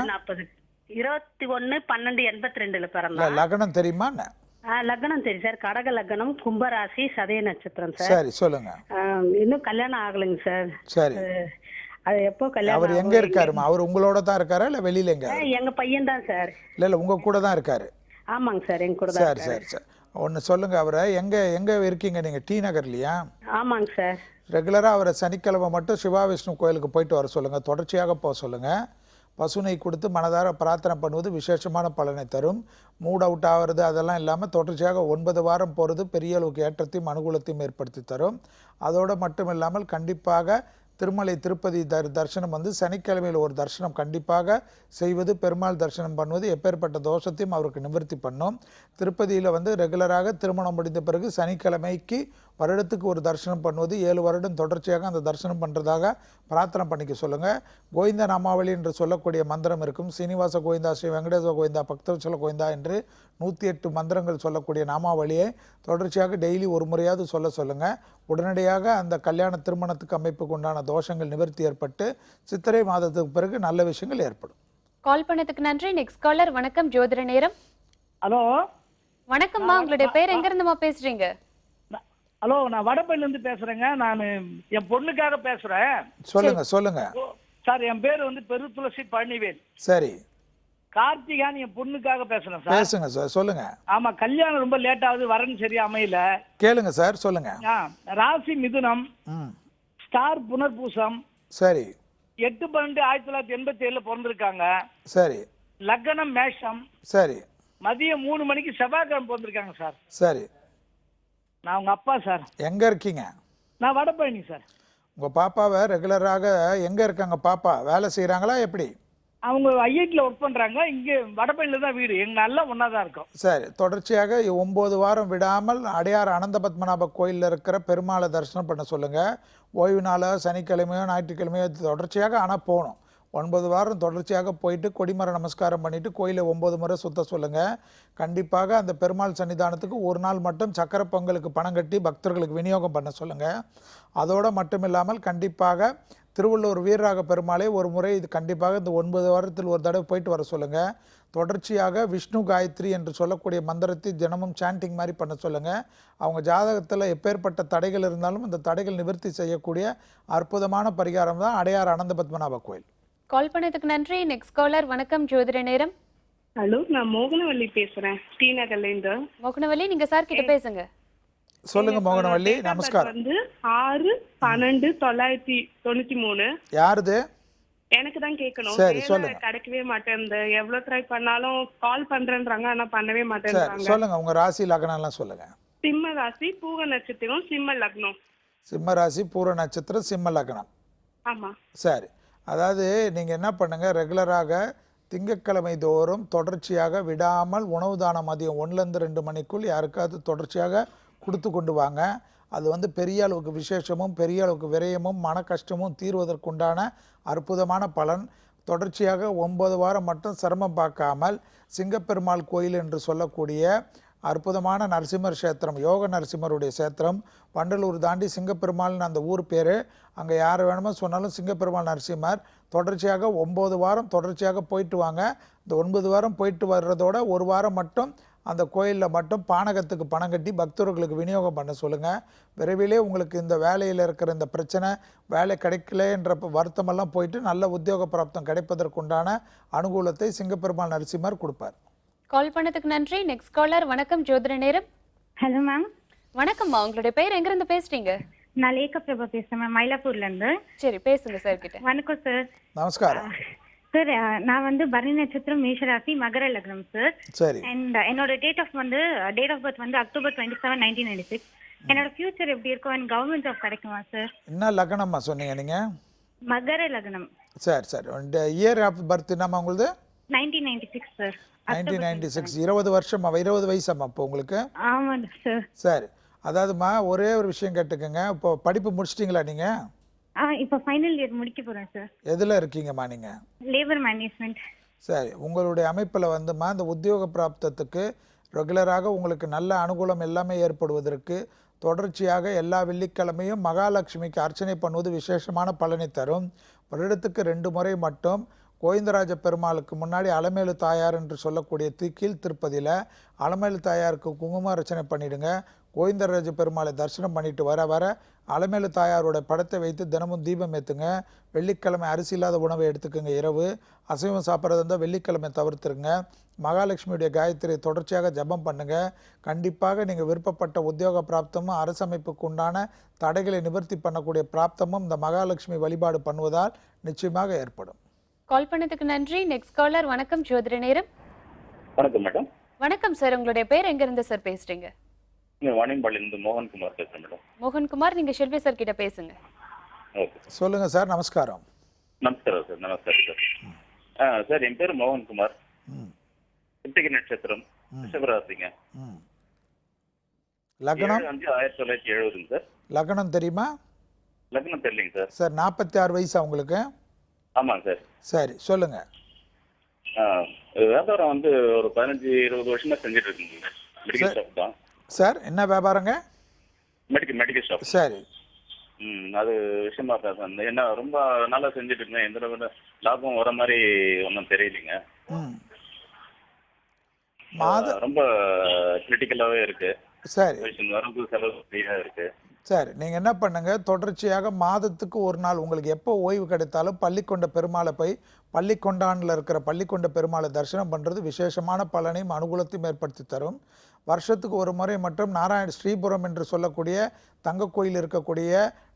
21/12/82 பிறந்தான். லக்னம் தெரியுமா? லக்னம் தெரியும் சார். கடக லக்னம், கும்பராசி, சதய நட்சத்திரம் சார். சரி, சொல்லுங்க. இன்னும் கல்யாணம் ஆகலைங்க சார். சரி. அது எப்போ கல்யாணம்? அவர் எங்க இருக்காருமா? அவர் உங்களோட தான் இருக்காரா இல்ல வெளியில எங்க? எங்க பையன் தான் சார். இல்ல உங்க கூட தான் இருக்காரு? ஆமாங்க சார், எங்க கூட தான். சரி. ஒன்று சொல்லுங்க, அவரை எங்க இருக்கீங்க நீங்க? டி நகர்லையா? ஆமாங்க சார். ரெகுலரா அவரை சனிக்கிழமை மட்டும் சிவா விஷ்ணு கோயிலுக்கு போயிட்டு வர சொல்லுங்க. தொடர்ச்சியாக போக சொல்லுங்க. பசுனை கொடுத்து மனதார பிரார்த்தனை பண்ணுவது விசேஷமான பலனை தரும். மூட் அவுட் ஆகிறது அதெல்லாம் இல்லாமல் தொடர்ச்சியாக 9 வாரம் போகிறது பெரிய அளவுக்கு ஏற்றத்தையும் அனுகூலத்தையும் ஏற்படுத்தி தரும். அதோடு மட்டும் இல்லாமல் கண்டிப்பாக திருமலை திருப்பதி தரிசனம் வந்து சனிக்கிழமையில் ஒரு தரிசனம் கண்டிப்பாக செய்வது, பெருமாள் தரிசனம் பண்ணுவது எப்பேற்பட்ட தோஷத்தையும் அவருக்கு நிவர்த்தி பண்ணும். திருப்பதியில் வந்து ரெகுலராக திருமணம் முடிந்த பிறகு சனிக்கிழமைக்கு வருடத்துக்கு ஒரு தரிசனம் பண்ணுவது, 7 வருடம் தொடர்ச்சியாக அந்த தரிசனம் பண்ணுறதாக பிரார்த்தனை பண்ணிக்க சொல்லுங்கள். கோவிந்த நாமாவளி என்று சொல்லக்கூடிய மந்திரம் இருக்கும். சீனிவாச கோவிந்தா, ஸ்ரீ வெங்கடேஸ்வர கோவிந்தா, பக்தவச்சல கோவிந்தா என்று 108 மந்திரங்கள் சொல்லக்கூடிய நாமாவளியை தொடர்ச்சியாக டெய்லி ஒரு முறையாவது சொல்லுங்கள். உடனடியாக அந்த கல்யாண திருமணத்துக்கு அமைப்புக்கு உண்டான தோஷங்கள் நிவர்த்தி ஏற்பட்டு சித்திரை மாதத்துக்கு பிறகு நல்ல விஷயங்கள் ஏற்படும். கால் பண்ணதுக்கு நன்றி. Next caller. வணக்கம், ஜோதிட நேரம். ஹலோ, வணக்கம்மா. உங்களுடைய பேர் எங்க இருந்துமா பேசுறீங்க? ஹலோ, நான் வடபழனில இருந்து பேசுறேங்க. நான் என் பொண்ணுக்காக பேசுறேன். சொல்லுங்க சார். என் பேர் வந்து பெருத்துளசி பழனிவேல். சரி. கார்த்திகான் என் பொண்ணுக்காக பேசுறேன் சார். பேசுங்க சார், சொல்லுங்க. ஆமா, கல்யாணம் ரொம்ப லேட் ஆகுது, வரன் சரியா அமையல. கேளுங்க சார், சொல்லுங்க. ராசி மிதுனம், ஸ்டார் புனர்பூசம். சரி. 8/12/1987 பிறந்திருக்காங்க. சரி. லக்னம் மேஷம். சரி. மதியம் 3 மணிக்கு செவ்வாய்க்கிழமை பிறந்திருக்காங்க சார். சரி. நான் உங்க அப்பா சார். எங்க இருக்கீங்க? நான் வடபழனி சார். உங்க பாப்பாவை ரெகுலராக எங்க இருக்காங்க? பாப்பா வேலை செய்யறாங்களா எப்படி? அவங்க ஐஐடியில் ஒர்க் பண்றாங்க. இங்கே வடபழனில தான் வீடு. எங்க எல்லாம் ஒன்னா தான் இருக்கும். சரி. தொடர்ச்சியாக 9 வாரம் விடாமல் அடையார் அனந்த பத்மநாப கோயிலில் இருக்கிற பெருமாளை தரிசனம் பண்ண சொல்லுங்க. ஓய்வு நாளோ சனிக்கிழமையோ ஞாயிற்றுக்கிழமையோ தொடர்ச்சியாக ஆனால் போகணும். 9 வாரம் தொடர்ச்சியாக போயிட்டு கொடிமர நமஸ்காரம் பண்ணிட்டு கோயிலை 9 முறை சுத்த சொல்லுங்க. கண்டிப்பாக அந்த பெருமாள் சன்னிதானத்துக்கு ஒரு நாள் மட்டும் சக்கரை பொங்கலுக்கு பணம் கட்டி பக்தர்களுக்கு விநியோகம் பண்ண சொல்லுங்க. அதோடு மட்டும் இல்லாமல் கண்டிப்பாக திருவள்ளூர் வீரராக பெருமாளை ஒரு முறை இது கண்டிப்பாக இந்த 9 வாரத்தில் ஒரு தடவை போயிட்டு வர சொல்லுங்க. தொடர்ச்சியாக விஷ்ணு காயத்ரி என்று சொல்லக்கூடிய மந்திரத்தை தினமும் சாண்டிங் மாதிரி பண்ண சொல்லுங்க. அவங்க ஜாதகத்தில் எப்பேற்பட்ட தடைகள் இருந்தாலும் அந்த தடைகள் நிவர்த்தி செய்யக்கூடிய அற்புதமான பரிகாரம் தான் அடையார் அனந்த பத்மநாப கோயில். கால் பண்ணதுக்கு நன்றி. Next caller. வணக்கம், ஜோதிட நேரம். ஹலோ, நான் மோகனவள்ளி பேசுறேன், டி நகர்ல இருந்து. மோகனவள்ளி, நீங்க சார் கிட்ட பேசுங்க. சொல்லுங்க மோகனவள்ளி. நமஸ்காரம். வந்து 6/12/1993. யாருது? எனக்கு தான் கேட்கணும். சரி, சொல்லுங்க. கிடைக்கவே மாட்டேன். எவ்வளவு ட்ரை பண்ணாலும் கால் பண்றேன்றாங்க, ஆனா பண்ணவே மாட்டேன்றாங்க. சொல்லுங்க, உங்க ராசி லக்னம் எல்லாம் சொல்லுங்க. சிம்ம ராசி, பூர நட்சத்திரம், சிம்ம லக்னம். சிம்ம ராசி, பூர நட்சத்திரம், சிம்ம லக்னம். ஆமா. சரி. அதாவது நீங்கள் என்ன பண்ணுங்கள், ரெகுலராக திங்கட்கிழமை தோறும் தொடர்ச்சியாக விடாமல் உணவு தானம் மதியம் 1லேருந்து 2 மணிக்குள் யாருக்காவது தொடர்ச்சியாக கொடுத்து கொண்டு வாங்க. அது வந்து பெரிய அளவுக்கு விசேஷமும் பெரிய அளவுக்கு விரயமும் மன கஷ்டமும் தீர்வதற்குண்டான அற்புதமான பலன். தொடர்ச்சியாக 9 வாரம் மட்டும் சிரமம் பார்க்காமல் சிங்கப்பெருமாள் கோயில் என்று சொல்லக்கூடிய அற்புதமான நரசிம்மர் கஷேத்திரம், யோக நரசிம்மருடைய கஷேத்திரம், வண்டலூர் தாண்டி சிங்கப்பெருமாள்னு அந்த ஊர் பேர். அங்கே யார் வேணுமோ சொன்னாலும் சிங்கப்பெருமாள் நரசிம்மர். தொடர்ச்சியாக 9 வாரம் தொடர்ச்சியாக போயிட்டு வாங்க. இந்த 9 வாரம் போயிட்டு வர்றதோட 1 வாரம் மட்டும் அந்த கோயிலில் மட்டும் பானகத்துக்கு பணம் கட்டி பக்தர்களுக்கு விநியோகம் பண்ண சொல்லுங்கள். விரைவிலே உங்களுக்கு இந்த வேலையில் இருக்கிற இந்த பிரச்சனை, வேலை கிடைக்கலன்ற வருத்தமெல்லாம் போயிட்டு நல்ல உத்தியோக பிராப்தம் கிடைப்பதற்குண்டான அனுகூலத்தை சிங்கப்பெருமாள் நரசிம்மர் கொடுப்பார். கால் பண்ணதுக்கு நன்றி. Next caller. வணக்கம் ஜோதிட நேரம். Hello ma'am. வணக்கம்மா, உங்களுடைய பேர் எங்க இருந்து பேசுறீங்க? நான் லேக்கா பிரபா பேசுறேன் மேம், மயிலாப்பூர்ல இருந்து. சரி, பேசுங்க சார் கிட்ட. வணக்கம் சார். நமஸ்காரம் சார். நான் வந்து பரணி நட்சத்திரம், மேஷராசி, மகர லக்னம் சார். சரி. அண்ட் என்னோட டேட் ஆஃப் பர்த் வந்து அக்டோபர் 27, 1996. என்னோட ஃபியூச்சர் எப்படி இருக்கும்? அண்ட் கவர்மெண்ட் ஜாப் கிடைக்குமா சார்? என்ன லக்னம்மா சொன்னீங்க நீங்க? மகர லக்னம். சரி சரி. இயர் ஆஃப் பர்த் என்னம்மா உங்களுது? 1996 சார். 1996. 20 வருஷம், 20 வயசாம்மா இப்போ உங்களுக்கு? ஆமாம் சார். சரி. அதாவதுமா ஒரே ஒரு விஷயம் கேட்டுக்கோங்க. இப்போ படிப்பு முடிச்சிட்டிங்களா நீங்கள்? இப்போ ஃபைனல் இயர் முடிக்க போகிறேன் சார். எதில் இருக்கீங்கம்மா நீங்கள்? Labour management. சரி. உங்களுடைய அமைப்பில் வந்துமா இந்த உத்தியோக பிராப்தத்துக்கு ரெகுலராக உங்களுக்கு நல்ல அனுகூலம் எல்லாமே ஏற்படுவதற்கு தொடர்ச்சியாக எல்லா வெள்ளிக்கிழமையும் மகாலட்சுமிக்கு அர்ச்சனை பண்ணுவது விசேஷமான பலனை தரும். வருடத்துக்கு 2 முறை மட்டும் கோவிந்தராஜ பெருமாளுக்கு முன்னாடி அலமேலு தாயார் என்று சொல்லக்கூடிய கீழ் திருப்பதியில் அலமேலு தாயாருக்கு குங்கும அர்ச்சனை பண்ணிவிடுங்க. கோவிந்தராஜ பெருமாளை தரிசனம் பண்ணிட்டு வர வர அலமேலு தாயாரோட படத்தை வைத்து தினமும் தீபம் ஏற்றுங்க. வெள்ளிக்கிழமை அரிசி இல்லாத உணவை எடுத்துக்கோங்க. இரவு அசைவம் சாப்பிட்றது இருந்தால் வெள்ளிக்கிழமை தவிர்த்துருங்க. மகாலட்சுமியுடைய காயத்ரியை தொடர்ச்சியாக ஜபம் பண்ணுங்கள். கண்டிப்பாக நீங்கள் விருப்பப்பட்ட உத்தியோக பிராப்தமும் அரசமைப்புக்கு உண்டான தடைகளை நிவர்த்தி பண்ணக்கூடிய பிராப்தமும் இந்த மகாலட்சுமி வழிபாடு பண்ணுவதால் நிச்சயமாக ஏற்படும். கால் பண்ணதுக்கு நன்றி. Next caller. வணக்கம் ஜோதிட நேரம். வணக்கம் மேடம். வணக்கம் சார், உங்களுடைய பேர் எங்க இருந்து சார் பேசுறீங்க? வாணியம்பாடியிலிருந்து மோகன்குமார் பேசுறேன் மேடம். மோகன்குமார், நீங்க செல்வி சார் கிட்ட பேசுங்க. ஓகே. சொல்லுங்க சார். நமஸ்காரம். நமஸ்காரம் சார். நமஸ்காரம் சார். சார் என் பேர் மோகன்குமார். கிருத்திகை நட்சத்திரம், ரிஷபராசிங்க. லக்னம் 1970 சார். லக்னம் தெரியுமா? லக்னம் தெரியலைங்க சார். சார் 46 வயசா உங்களுக்கு? ஆமாங்க சார். சரி, சொல்லுங்க. வியாபாரம் வந்து ஒரு 15-20 வருஷமா செஞ்சுட்டு இருக்குங்க. மெடிக்கல் ஷாப் தான் சார். என்ன வியாபாரங்க? Medical shop. சரி. அது விஷயமா சார் என்ன ரொம்ப நாளா செஞ்சுட்டு இருக்கேன். எந்த லாபம் வர மாதிரி ஒன்றும் தெரியலைங்க. ரொம்ப கிரிட்டிக்கலாவே இருக்கு. சரி. வரவு செலவு சரியா இருக்கு. சரி, நீங்கள் என்ன பண்ணுங்க, தொடர்ச்சியாக மாதத்துக்கு ஒரு நாள் உங்களுக்கு எப்போ ஓய்வு கிடைத்தாலும் பள்ளிக்கொண்ட பெருமாளை போய் பள்ளிக்கொண்டானில் இருக்கிற பள்ளிக்கொண்ட பெருமாளை தரிசனம் பண்ணுறது விசேஷமான பலனையும் அனுகூலத்தையும் ஏற்படுத்தி தரும். வருஷத்துக்கு ஒரு முறை மட்டும் ஸ்ரீபுரம் என்று சொல்லக்கூடிய தங்க கோயில் இருக்கக்கூடிய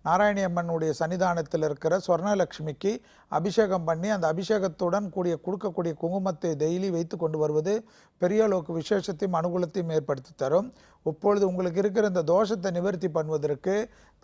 நாராயணி அம்மனுடைய சன்னிதானத்தில் இருக்கிற சொர்ணலட்சுமிக்கு அபிஷேகம் பண்ணி அந்த அபிஷேகத்துடன் கொடுக்கக்கூடிய குங்குமத்தை டெய்லி வைத்து கொண்டு வருவது பெரிய அளவுக்கு விசேஷத்தையும் அனுகூலத்தையும் ஏற்படுத்தி தரும். இப்பொழுது உங்களுக்கு இருக்கிற இந்த தோஷத்தை நிவர்த்தி பண்ணுவதற்கு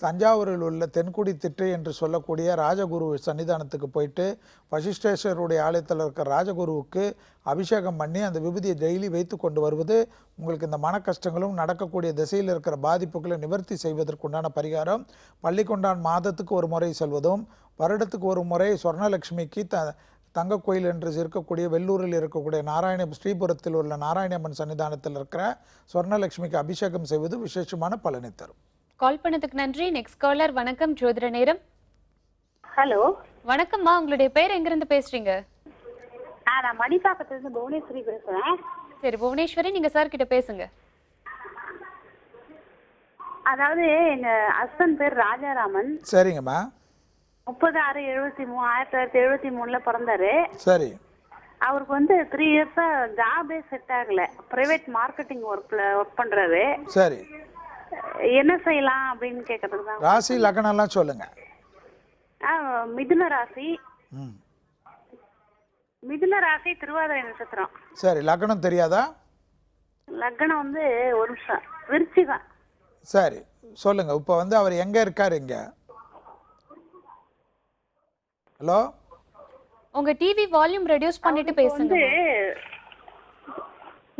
தஞ்சாவூரில் உள்ள தென்குடி திட்டு என்று சொல்லக்கூடிய ராஜகுரு சன்னிதானத்துக்கு போயிட்டு வசிஷ்டேஸ்வருடைய ஆலயத்தில் இருக்கிற ராஜகுருவுக்கு அபிஷேகம் பண்ணி அந்த விபூதியை டெய்லி வைத்து கொண்டு வருவது உங்களுக்கு இந்த மன கஷ்டங்களும் நடக்கக்கூடிய திசையில் இருக்கிற பாதிப்புகளை நிவர்த்தி செய்வதற்குண்டான பரிகாரம். பள்ளிக்கொண்டான் மாதத்துக்கு ஒரு முறை செல்வதும் வருடத்துக்கு ஒரு முறை சொர்ணலட்சுமிக்கு தங்க கோயில் என்று இருக்கக்கூடிய வெள்ளூரில் இருக்கக்கூடிய ஸ்ரீபுரத்தில் உள்ள நாராயணம்மன் சன்னிதானத்தில் இருக்கிற சொர்ணலட்சுமிக்கு அபிஷேகம் செய்வது விசேஷமான பலனை தரும். கால் பண்ணதுக்கு நன்றி. Next caller. வணக்கம் ஜோதிட நேரம். ஹலோ. வணக்கம்மா, உங்களுடைய பேர் எங்க இருந்து பேசுறீங்க? நான் மணிப்பாக்கத்துல இருந்து புவனேஸ்வரி பேசுறேன். சரி புவனேஸ்வரி, நீங்க சார் கிட்ட பேசுங்க. அதாவது எங்க ஹஸ்பண்ட் பேர் ராஜாராமன். சரிங்கம்மா. 1973 பிறந்தாரு. சரி. அவருக்கு வந்து 3 இயர்ஸா ஜாபே செட் ஆகல. பிரைவேட் மார்க்கெட்டிங் ஒர்க் பண்றாரு. சரி. என்ன செய்யலாம் அப்படின்னு கேட்கறதுக்கு தான். ராசி லக்னம்லாம் சொல்லுங்க. மிதுன ராசி. மிதுன ராசி, திருவாதிரை நட்சத்திரம். சரி. லக்னம் தெரியாதா? லக்னம் வந்து ஒரு நிமிஷம், விருச்சிகம். சரி, சொல்லுங்க. இப்போ வந்து அவர் எங்க இருக்காரு? இங்க. ஹலோ, உங்க டிவி வால்யூம் ரெடியூஸ் பண்ணிட்டு பேசுங்க.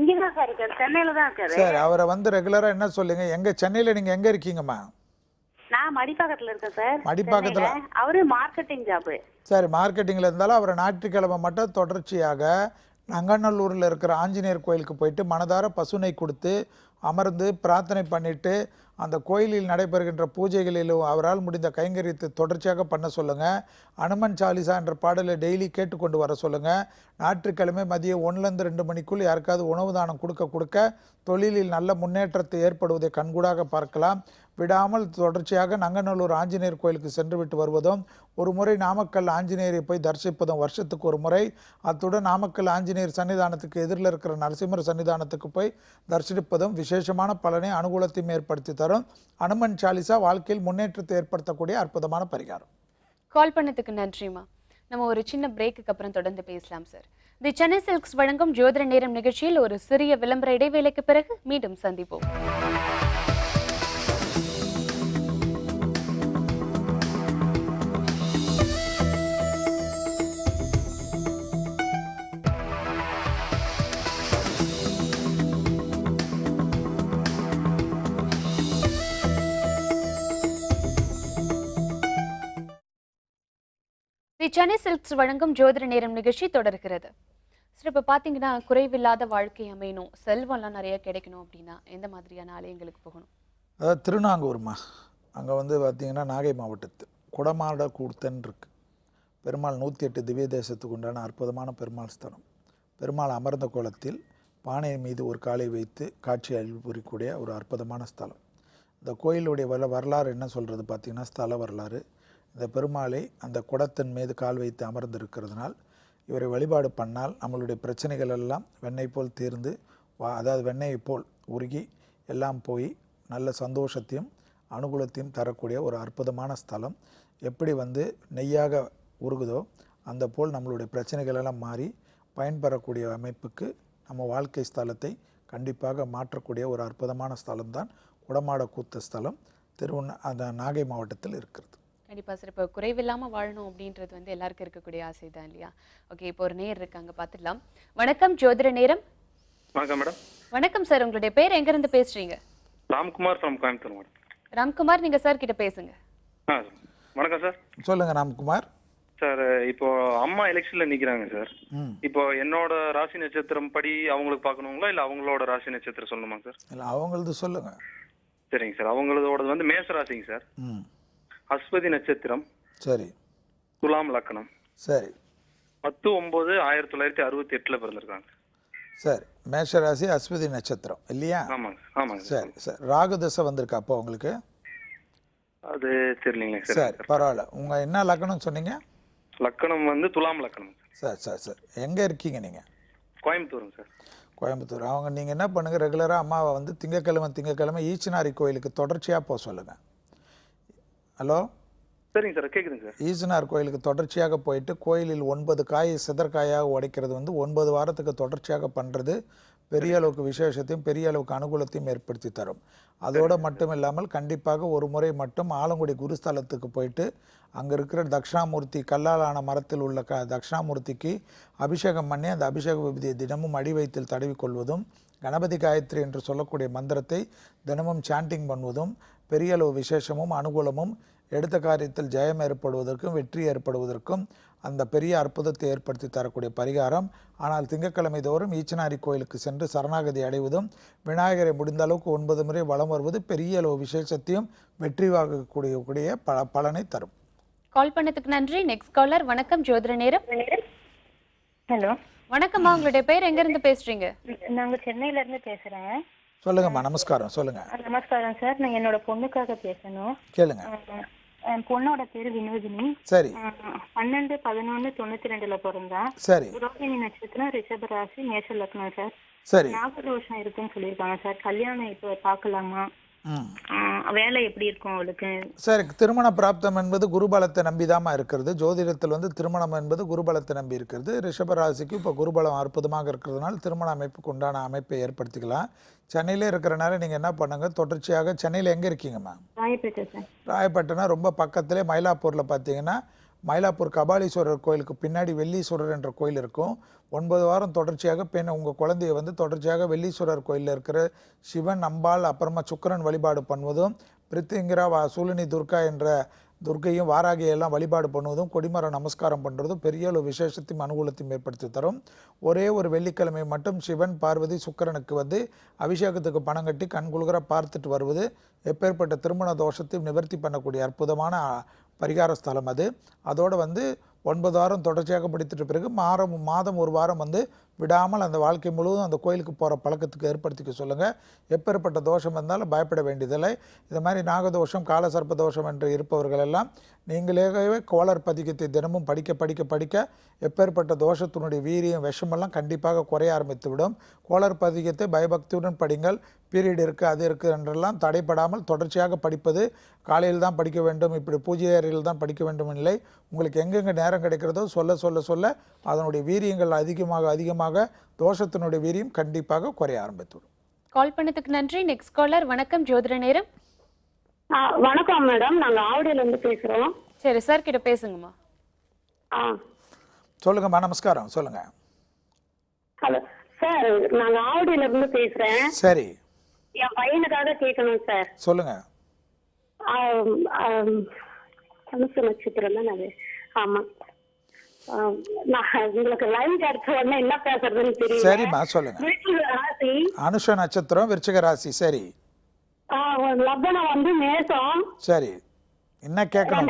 இங்கதான் சார் இருக்காரு, சென்னையில தான் இருக்காரு. சரி, அவரை வந்து ரெகுலராக என்ன சொல்லுங்க, எங்கே சென்னையில் நீங்கள் எங்கே இருக்கீங்கம்மா? நான் மடிப்பாக்கத்துல இருக்கேன் சார். மடிப்பாக்கத்துல? சென்னையில. அவரு மார்க்கெட்டிங் ஜாப். சரி, மார்க்கெட்டிங்கில் இருந்தாலும் அவரை ஞாயிற்றுக்கிழமை மட்டும் தொடர்ச்சியாக நங்கநல்லூரில் இருக்கிற ஆஞ்சநேயர் கோயிலுக்கு போயிட்டு மனதார பசுனை கொடுத்து அமர்ந்து பிரார்த்தனை பண்ணிட்டு அந்த கோயிலில் நடைபெறுகின்ற பூஜைகளிலும் அவரால் முடிந்த கைங்கரியத்தை தொடர்ச்சியாக பண்ண சொல்லுங்கள். அனுமன் சாலிசா என்ற பாடலை டெய்லி கேட்டுக்கொண்டு வர சொல்லுங்கள். ஞாயிற்றுக்கிழமை மதியம் 1லேருந்து 2 மணிக்குள் யாருக்காவது உணவு தானம் கொடுக்க தொழிலில் நல்ல முன்னேற்றத்தை ஏற்படுவதை கண்கூடாக பார்க்கலாம். விடாமல் தொடர்ச்சியாக நங்கநல்லூர் ஆஞ்சநேயர் கோயிலுக்கு சென்று விட்டு வருவதும், ஒரு முறை நாமக்கல் ஆஞ்சநேயரை போய் தரிசிப்பதும் வருஷத்துக்கு ஒரு முறை, அத்துடன் நாமக்கல் ஆஞ்சநேயர் சன்னிதானத்துக்கு எதிரில் இருக்கிற நரசிம்மர் சன்னிதானத்துக்கு போய் தரிசிப்பதும் விசேஷமான பலனை அனுகூலத்தையும் ஏற்படுத்தி தரும். அனுமன் சாலிசா வாழ்க்கையில் முன்னேற்றத்தை ஏற்படுத்தக்கூடிய அற்புதமான பரிகாரம். கால் பண்ணதுக்கு நன்றிமா. நம்ம ஒரு சின்ன பிரேக்குக்கு அப்புறம் தொடர்ந்து பேசலாம் சார். தி சென்னை சில்க்ஸ் வழங்கும் ஜோதிட நேரம் நிகழ்ச்சியில் ஒரு சிறிய விளம்பர இடைவேளைக்கு பிறகு மீண்டும் சந்திப்போம். தி சென்னை சில்க்ஸ் வழங்கும் ஜோதிட நேரம் நிகழ்ச்சி தொடர்கிறது. சார், இப்போ பார்த்தீங்கன்னா குறைவில்லாத வாழ்க்கை அமையணும், செல்வம்லாம் நிறைய கிடைக்கணும் அப்படின்னா எந்த மாதிரியான ஆலயங்களுக்கு போகணும்? அதாவது திருநாங்கூர்மா, அங்கே வந்து பார்த்திங்கன்னா நாகை மாவட்டத்து குடமாட கூர்த்தன் இருக்கு. பெருமாள் 108 திவ்ய தேசத்துக்கு உண்டான அற்புதமான பெருமாள் ஸ்தலம். பெருமாள் அமர்ந்த கோலத்தில் பானை மீது ஒரு காலை வைத்து காட்சி அளிப்புரிக்கூடிய ஒரு அற்புதமான ஸ்தலம். இந்த கோயிலுடைய வரலாறு என்ன சொல்கிறது பார்த்திங்கன்னா, ஸ்தல வரலாறு. இந்த பெருமாளை அந்த குடத்தின் மீது கால் வைத்து அமர்ந்திருக்கிறதுனால் இவரை வழிபாடு பண்ணால் நம்மளுடைய பிரச்சனைகள் எல்லாம் வெண்ணெய் போல் தீர்ந்து, அதாவது வெண்ணெயை போல் உருகி எல்லாம் போய் நல்ல சந்தோஷத்தையும் அனுகூலத்தையும் தரக்கூடிய ஒரு அற்புதமான ஸ்தலம். எப்படி வந்து நெய்யாக உருகுதோ அந்த போல் நம்மளுடைய பிரச்சனைகள் எல்லாம் மாறி பயன்பெறக்கூடிய அமைப்புக்கு நம்ம வாழ்க்கை ஸ்தலத்தை கண்டிப்பாக மாற்றக்கூடிய ஒரு அற்புதமான ஸ்தலம்தான் குடமாட கூத்த ஸ்தலம் அந்த நாகை மாவட்டத்தில் இருக்கிறது. கண்டிப்பாக சார். இப்போ குறைவில்லாமல் வாழணும் அப்படின்றது வந்து எல்லாருக்கும் இருக்கக்கூடிய ஆசை தான் இல்லையா? ஓகே, இப்போ ஒரு நேர் இருக்காங்க, பார்த்துடலாம். வணக்கம், ஜோதிட நேரம். வணக்கம் மேடம். வணக்கம் சார், உங்களுடைய பேர் எங்கேருந்து பேசுறீங்க? Ramkumar from Coimbatore madam. ராம்குமார், நீங்கள் சார் கிட்ட பேசுங்க. வணக்கம் சார். சொல்லுங்க ராம்குமார். சார், இப்போ அம்மா எலெக்ஷன்ல நிக்கிறாங்க சார். இப்போ என்னோட ராசி நட்சத்திரம் படி அவங்களுக்கு பார்க்கணுங்களா இல்ல அவங்களோட ராசி நட்சத்திரம் சொல்லணுமா சார்? இல்லை, அவங்களது சொல்லுங்க. சரிங்க சார். அவங்களோட வந்து மேச ராசிங்க சார். அஸ்வதி நட்சத்திரம். சரி. துலாம் லக்னம். சரி. 10/9/1968 பிறந்திருக்காங்க. சரி, மேஷராசி அஸ்வதி நட்சத்திரம் இல்லையா? ஆமாங்க ஆமாங்க. சரி சரி. ராகு தசை வந்திருக்கா அப்போ உங்களுக்கு? அது தெரியலீங்க சார். சரி, பரவாயில்ல. உங்க என்ன லக்னம் சொன்னீங்க? லக்னம் வந்து துலாம் லக்னம். சரி சரி சரி. எங்க இருக்கீங்க நீங்க? கோயம்புத்தூருங்க சார். கோயம்புத்தூர். அவங்க நீங்கள் என்ன பண்ணுங்கள், ரெகுலராக அம்மாவை வந்து திங்கக்கிழமை ஈச்சனாரி கோயிலுக்கு தொடர்ச்சியாக போக சொல்லுங்கள். ஹலோ, சரிங்க சார், கேட்குதுங்க சார். ஈச்சனார் கோயிலுக்கு தொடர்ச்சியாக போயிட்டு கோயிலில் 9 காய் சிதற்காயாக உடைக்கிறது வந்து 9 வாரத்துக்கு தொடர்ச்சியாக பண்ணுறது பெரிய அளவுக்கு விசேஷத்தையும் பெரிய அளவுக்கு அனுகூலத்தையும் ஏற்படுத்தி தரும். அதோடு மட்டும் இல்லாமல் கண்டிப்பாக ஒரு முறை மட்டும் ஆலங்குடி குருஸ்தலத்துக்கு போயிட்டு அங்கே இருக்கிற தட்சிணாமூர்த்தி கல்லாலான மரத்தில் உள்ள தட்சிணாமூர்த்திக்கு அபிஷேகம் பண்ணி அந்த அபிஷேக விபதியை தினமும் அடி வயிற்றில் தடவிக்கொள்வதும், கணபதி காயத்ரி என்று சொல்லக்கூடிய மந்திரத்தை தினமும் சாண்டிங் பண்ணுவதும் பெரிய அளவு விசேஷமும் அனுகூலமும், எடுத்த காரியத்தில் ஜெயம் ஏற்படுவதற்கும் வெற்றி ஏற்படுவதற்கும் அந்த பெரிய அற்புதத்தை ஏற்படுத்தி தரக்கூடிய பரிகாரம். ஆனால் திங்கட்கிழமை தோறும் ஈச்சனாரி கோயிலுக்கு சென்று சரணாகதி அடைவதும், விநாயகரை முடிந்த அளவுக்கு 9 முறை வலம் வருவது பெரிய அளவு விசேஷத்தையும் வெற்றி வாங்கக்கூடிய பலனை தரும். கால் பண்ணதுக்கு நன்றி. Next caller. வணக்கம், ஜோதிட நேரம். ஹலோ, வணக்கம்மா. உங்களுடைய பேர் எங்க இருந்து பேசுறீங்க? நாங்க சென்னையில இருந்து பேசுறேன். சொல்லுங்கம்மா. நமஸ்காரம். சொல்லுங்க. நமஸ்காரம் சார். நான் என்னோட பொண்ணுக்காக பேசணும். கேளுங்க. என் பொண்ணோட பேரு வினோதினி. சரி. 12/11/92 பிறந்தா. சரி. ரோஹிணி நட்சத்திரம், ரிஷப ராசி, மேஷ லக்னம் சார். சரி. நாகதோஷம் இருக்குன்னு சொல்லியிருக்காங்க சார். கல்யாணம் இப்போ பார்க்கலாமா? வேலை எப்படி இருக்கும் அவளுக்கு? சரி, திருமண பிராப்தம் என்பது குருபலத்தை நம்பிதாமா இருக்கிறது. ஜோதிடத்தில் வந்து திருமணம் என்பது குருபலத்தை நம்பி இருக்கிறது. ரிஷபராசிக்கு இப்போ குருபலம் அற்புதமாக இருக்கிறதுனால திருமண அமைப்புக்கு உண்டான அமைப்பை ஏற்படுத்திக்கலாம். சென்னையிலே இருக்கிறனால நீங்கள் என்ன பண்ணுங்க, தொடர்ச்சியாக சென்னையில் எங்கே இருக்கீங்கம்மா? ராயப்பேட்டை சார். ராயப்பேட்டைனா ரொம்ப பக்கத்திலே மயிலாப்பூரில் பார்த்தீங்கன்னா மயிலாப்பூர் கபாலீஸ்வரர் கோயிலுக்கு பின்னாடி வெள்ளீஸ்வரர் என்ற கோயில் இருக்கும். 9 வாரம் தொடர்ச்சியாக உங்கள் குழந்தைய வந்து தொடர்ச்சியாக வெள்ளீஸ்வரர் கோயிலில் இருக்கிற சிவன், அம்பாள், அப்புறமா சுக்கிரன் வழிபாடு பண்ணுவதும், பிரித்திங்கிரா சூலினி துர்கா என்ற துர்க்கையும் வாராகியெல்லாம் வழிபாடு பண்ணுவதும், கொடிமர நமஸ்காரம் பண்ணுறதும் பெரிய ஒரு விசேஷத்தையும் அனுகூலத்தையும் ஏற்படுத்தி தரும். ஒரே ஒரு வெள்ளிக்கிழமை மட்டும் சிவன், பார்வதி, சுக்கிரனுக்கு வந்து அபிஷேகத்துக்கு பணம் கட்டி கண்குளுகிற பார்த்துட்டு வருவது எப்பேற்பட்ட திருமண தோஷத்தையும் நிவர்த்தி பண்ணக்கூடிய அற்புதமான பரிகார ஸ்தலம் அது. அதோடு வந்து 9 வாரம் தொடர்ச்சியாக படித்துட்ட பிறகு மாதம் 1 வாரம் வந்து விடாமல் அந்த வாழ்க்கை முழுவதும் அந்த கோயிலுக்கு போகிற பழக்கத்துக்கு ஏற்படுத்திக்க சொல்லுங்கள். எப்பேற்பட்ட தோஷம் இருந்தாலும் பயப்பட வேண்டியதில்லை. இது மாதிரி நாகதோஷம், காலசர்ப்ப தோஷம் என்று இருப்பவர்கள் எல்லாம் நீங்களேவே கோளர் பதிகத்தை தினமும் படிக்க எப்பேற்பட்ட தோஷத்தினுடைய வீரியம், விஷமெல்லாம் கண்டிப்பாக குறைய ஆரம்பித்து விடும். கோளர் பதிகத்தை பயபக்தியுடன் படிங்கள். பீரியட் இருக்குது, அது இருக்குது என்றெல்லாம் தடைப்படாமல் தொடர்ச்சியாக படிப்பது. காலையில் தான் படிக்க வேண்டும், இப்படி பூஜை அறையில் தான் படிக்க வேண்டும் இல்லை. உங்களுக்கு எங்கெங்கே நேரம் கிடைக்கிறதோ சொல்ல அதனுடைய வீரியங்கள் அதிகமாக தோஷத்தினுடைய வீரியம் கண்டிப்பாக குறைய ஆரம்பித்துவிடும். கால் பண்ணதுக்கு நன்றி. Next caller. வணக்கம், ஜோதிட நேரம். வணக்கம் மேடம், நாங்க ஆவடியில இருந்து பேசுறோம். சரி சார் கிட்ட பேசுங்கம்மா. சொல்லுங்கம்மா. நமஸ்காரம், சொல்லுங்க. ஹலோ சார், நாங்க ஆவடியில இருந்து பேசுறேன். சரி, என் பையனுக்காக கேட்கணும் சார். சொல்லுங்க. அனுச நட்சத்திரம் தான் அது. ஆமா, நான் உங்களுக்கு லைன் கிடைச்ச உடனே என்ன பேசுறதுன்னு தெரியல. சரிம்மா, சொல்லுங்க. விருச்சிக ராசி, அனுஷ நட்சத்திரம், விருச்சிக ராசி. சரி, லக்னம் வந்து மேசம். சரி, என்ன கேட்கணும்?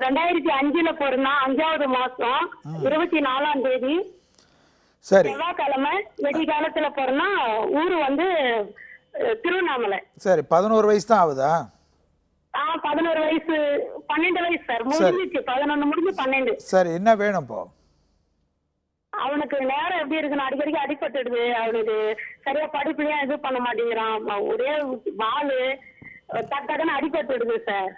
2005 பிறந்தா 5வது மாசம் 24ஆம் தேதி. சரி, செவ்வாய்க்கிழமை வெடி காலத்துல பிறந்தா ஊரு வந்து திருவண்ணாமலை. சரி, 11 வயசு தான் ஆகுதா? 11 வயசு, 12 வயசு சார். முடிஞ்சிச்சு, 11 முடிஞ்சு 12. சரி, என்ன வேணும் இப்போ? அவனுக்கு நேரம் எப்படி இருக்குன்னு அடிக்கடிக்கு அடிபட்டுடுது. அவனுக்கு சரியா படிப்புலயா இது பண்ண மாட்டேங்கிறான். ஒரே வாழு டக்குன்னு அடிபட்டுடுது சார்.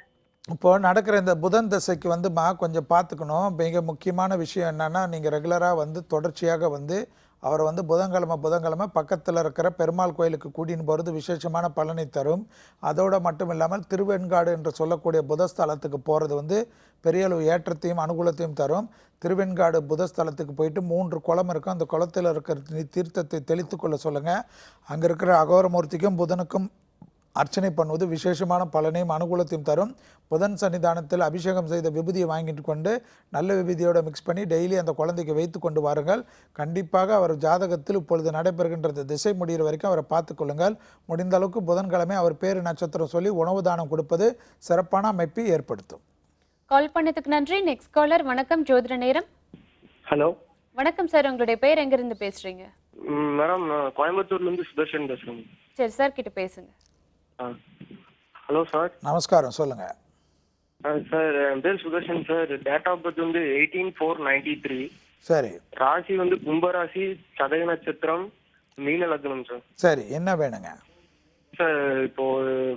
இப்போ நடக்கிற இந்த புதன் தசைக்கு வந்துமா கொஞ்சம் பார்த்துக்கணும். மிக முக்கியமான விஷயம் என்னன்னா, நீங்கள் ரெகுலராக வந்து தொடர்ச்சியாக வந்து அவரை வந்து புதன்கிழமை பக்கத்தில் இருக்கிற பெருமாள் கோயிலுக்கு கூட்டின்னு போகிறது விசேஷமான பலனை தரும். அதோடு மட்டும் இல்லாமல் திருவெண்காடு என்று சொல்லக்கூடிய புதஸ்தலத்துக்கு போகிறது வந்து பெரிய அளவு ஏற்றத்தையும் அனுகூலத்தையும் தரும். திருவெண்காடு புதஸ்தலத்துக்கு போயிட்டு 3 குளம் இருக்கும், அந்த குளத்தில் இருக்கிற தீர்த்தத்தை தெளித்து கொள்ள சொல்லுங்கள். அங்கே இருக்கிற அகோரமூர்த்திக்கும் புதனுக்கும் அர்ச்சனை பண்ணுவது விசேஷமான பலனையும் அனுகூலத்தையும் தரும். புதன் சன்னிதானத்தில் அபிஷேகம் செய்த விபூதியை வாங்கிட்டு கொண்டு நல்ல விபூதியோடு மிக்ஸ் பண்ணி டெய்லி அந்த குழந்தைக்கு வைத்து கொண்டு வாருங்கள். கண்டிப்பாக அவர் ஜாதகத்தில் இப்பொழுது நடைபெறுகின்றது திசை முடிகிற வரைக்கும் அவரை பார்த்துக்கொள்ளுங்கள். முடிந்த அளவுக்கு புதன்கிழமை அவர் பேரு நட்சத்திரம் சொல்லி உணவு தானம் கொடுப்பது சிறப்பான அமைப்பை ஏற்படுத்தும். கால் பண்ணதுக்கு நன்றி. Next caller. வணக்கம், ஜோதிட நேரம். ஹலோ, வணக்கம் சார். உங்களுடைய பேர் எங்கிருந்து பேசுறீங்க? மேடம், நான் கோயம்புத்தூர்ல இருந்து சுதர்ஷன் பேசுறேன். சரி சார் கிட்ட பேசுங்க. Hello sir. நமஸ்காரம், சொல்லுங்க. சார், என் பேர் Sudarshan sir. Date of birth வந்து 18/4/93. சரி, ராசி வந்து கும்பராசி, சதய நட்சத்திரம், மீன லக்னம் சார். சரி, என்ன வேணுங்க சார்? இப்போ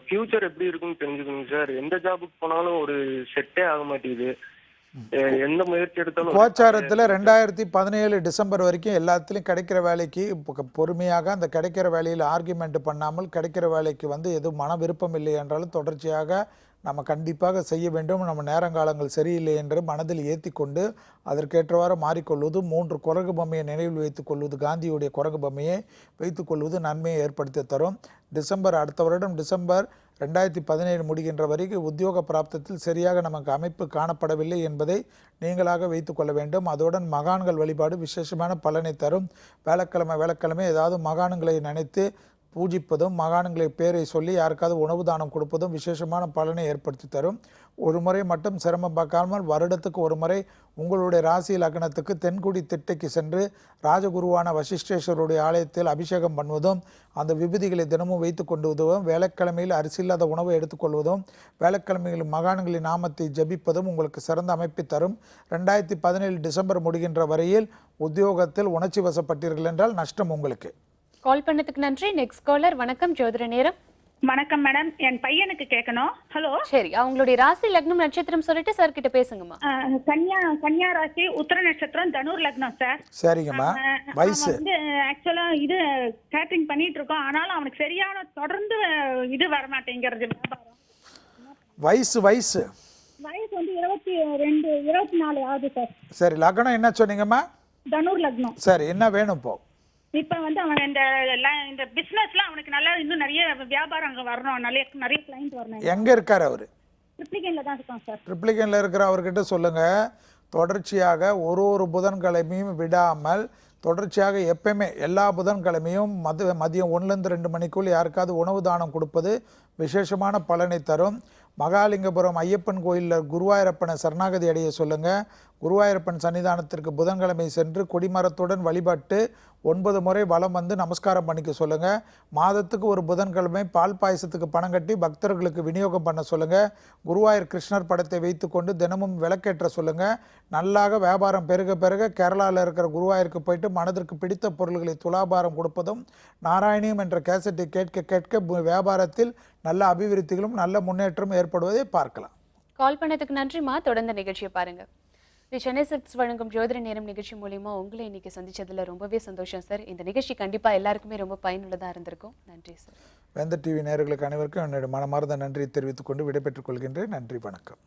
ஃபியூச்சர் எப்படி இருக்குன்னு தெரிஞ்சுக்கணும் சார். எந்த ஜாபுக்கு போனாலும் ஒரு செட்டே ஆக மாட்டேங்குது. எந்த முயற்சி எடுத்தாலும் கோச்சாரத்தில் 2017 டிசம்பர் வரைக்கும் எல்லாத்துலேயும் கிடைக்கிற வேலைக்கு பொறுமையாக அந்த கிடைக்கிற வேலையில் ஆர்கியூமெண்ட் பண்ணாமல் கிடைக்கிற வேலைக்கு வந்து எதுவும் மன விருப்பம் இல்லை என்றாலும் தொடர்ச்சியாக நம்ம கண்டிப்பாக செய்ய வேண்டும். நம்ம நேரங்காலங்கள் சரியில்லை என்று மனதில் ஏற்றி கொண்டு அதற்கேற்றவாறு மாறிக்கொள்வது, 3 குரங்கு பொம்மையை நினைவில் வைத்துக் கொள்வது, காந்தியுடைய குரங்கு பொம்மையை வைத்துக்கொள்வது நன்மையை ஏற்படுத்தி தரும். அடுத்த வருடம் டிசம்பர் 2017 முடிகின்ற வரைக்கும் உத்தியோக பிராப்தத்தில் சரியாக நமக்கு அமைப்பு காணப்படவில்லை என்பதை நீங்களாக வைத்துக்கொள்ள வேண்டும். அதோடன் மகான்கள் வழிபாடு விசேஷமான பலனை தரும். வேலைக்கிழமை ஏதாவது மகான்களை நினைத்து பூஜிப்பதும், மகான்களை பேரை சொல்லி யாருக்காவது உணவு தானம் கொடுப்பதும் விசேஷமான பலனை ஏற்படுத்தி தரும். ஒரு முறை மட்டும் சிரமம் பார்க்காமல் வருடத்துக்கு ஒரு முறை உங்களுடைய ராசி லக்னத்துக்கு தென்குடி திட்டைக்கு சென்று ராஜகுருவான வசிஷ்டேஸ்வருடைய ஆலயத்தில் அபிஷேகம் பண்ணுவதும், அந்த விபூதிகளை தினமும் வைத்து கொண்டு உதவும். வேலைக்கிழமையில் அரிசி இல்லாத உணவை எடுத்துக்கொள்வதும், வேலைக்கிழமையில் மகான்களின் நாமத்தை ஜபிப்பதும் உங்களுக்கு சிறந்த அமைப்பை தரும். 2017 டிசம்பர் முடிகின்ற வரையில் உத்தியோகத்தில் உணர்ச்சி வசப்பட்டீர்கள் என்றால் நஷ்டம் உங்களுக்கு. கால் பண்ணதுக்கு நன்றி. Next caller. வணக்கம், ஜோதிட நேரம். வணக்கம் மேடம், என் பையனுக்கு கேட்கணும். ஹலோ. சரி, அவங்களுடைய ராசி லக்னம் நட்சத்திரம் சொல்லிட்டு சார் கிட்ட பேசுங்கம்மா. கன்னியா ராசி, உத்தர நட்சத்திரம், தனுர் லக்னம் சார். சரிங்கம்மா. வயசு வந்து ஆக்சுவலா இது கேட்டரிங் பண்ணிட்டு இருக்கோம். ஆனாலும் அவனுக்கு சரியான தொடர்ந்து இது வர மாட்டேங்கிறது. வயசு வயசு வந்து 24 ஆகுது சார். சரி, லக்னம் என்ன சொன்னீங்கம்மா? தனுர் லக்னம். சரி, என்ன வேணும் இப்போ? இப்ப வந்து அவன் இந்த பிசினஸ்ல அவனுக்கு நல்லா இன்னும் நிறைய வியாபாரம் அங்க வரணும், நிறைய கிளைண்ட் வரணும். எங்க இருக்காரு அவரு? ட்ரிப்ளிகேன்ல தான் இருக்கான் சார். ட்ரிப்ளிகேன்ல இருக்கிற அவர்கிட்ட சொல்லுங்க, தொடர்ச்சியாக ஒரு புதன்கிழமையும் விடாமல் தொடர்ச்சியாக எப்பயுமே எல்லா புதன்கிழமையும் மதியம் 1லேருந்து 2 மணிக்குள் யாருக்காவது உணவு தானம் கொடுப்பது விசேஷமான பலனை தரும். மகாலிங்கபுரம் ஐயப்பன் கோயிலில் குருவாயூரப்பனை சரணாகதி அடைய சொல்லுங்கள். குருவாயூரப்பன் சன்னிதானத்திற்கு புதன்கிழமை சென்று கொடிமரத்துடன் வழிபட்டு 9 முறை வலம் வந்து நமஸ்காரம் பண்ணிக்க சொல்லுங்கள். மாதத்துக்கு ஒரு புதன்கிழமை பால் பாயசத்துக்கு பணம் கட்டி பக்தர்களுக்கு விநியோகம் பண்ண சொல்லுங்கள். குருவாயூர் கிருஷ்ணர் படத்தை வைத்துக்கொண்டு தினமும் விளக்கேற்ற சொல்லுங்கள். நல்லாக வியாபாரம் பெருக பெருக கேரளாவில் இருக்கிற குருவாயூருக்கு போயிட்டு மனதிற்கு பிடித்த பொருள்களை துலாபாரம் கொடுப்பதும் நாராயணியம் என்ற கேசட்டை கேட்க கேட்க வியாபாரத்தில் நல்ல அபிவிருத்திகளும் நல்ல முன்னேற்றம் ஏற்படுவதை பார்க்கலாம். கால் பண்ணதுக்கு நன்றிமா. தொடர்ந்த நிகழ்ச்சியை பாருங்க. தி சென்னை சில்க்ஸ் வழங்கும் ஜோதிட நேரம் நிகழ்ச்சி மூலியமா உங்களை இன்னைக்கு சந்திச்சதுல ரொம்பவே சந்தோஷம் சார். இந்த நிகழ்ச்சி கண்டிப்பா எல்லாருக்குமே ரொம்ப பயனுள்ளதா இருந்திருக்கும். நன்றி சார். வேந்தர் டிவி நேயர்களுக்கு அனைவருக்கும் என்னுடைய மனமார்ந்த நன்றி தெரிவித்துக் கொண்டு விடைபெற்றுக் கொள்கின்றேன். நன்றி, வணக்கம்.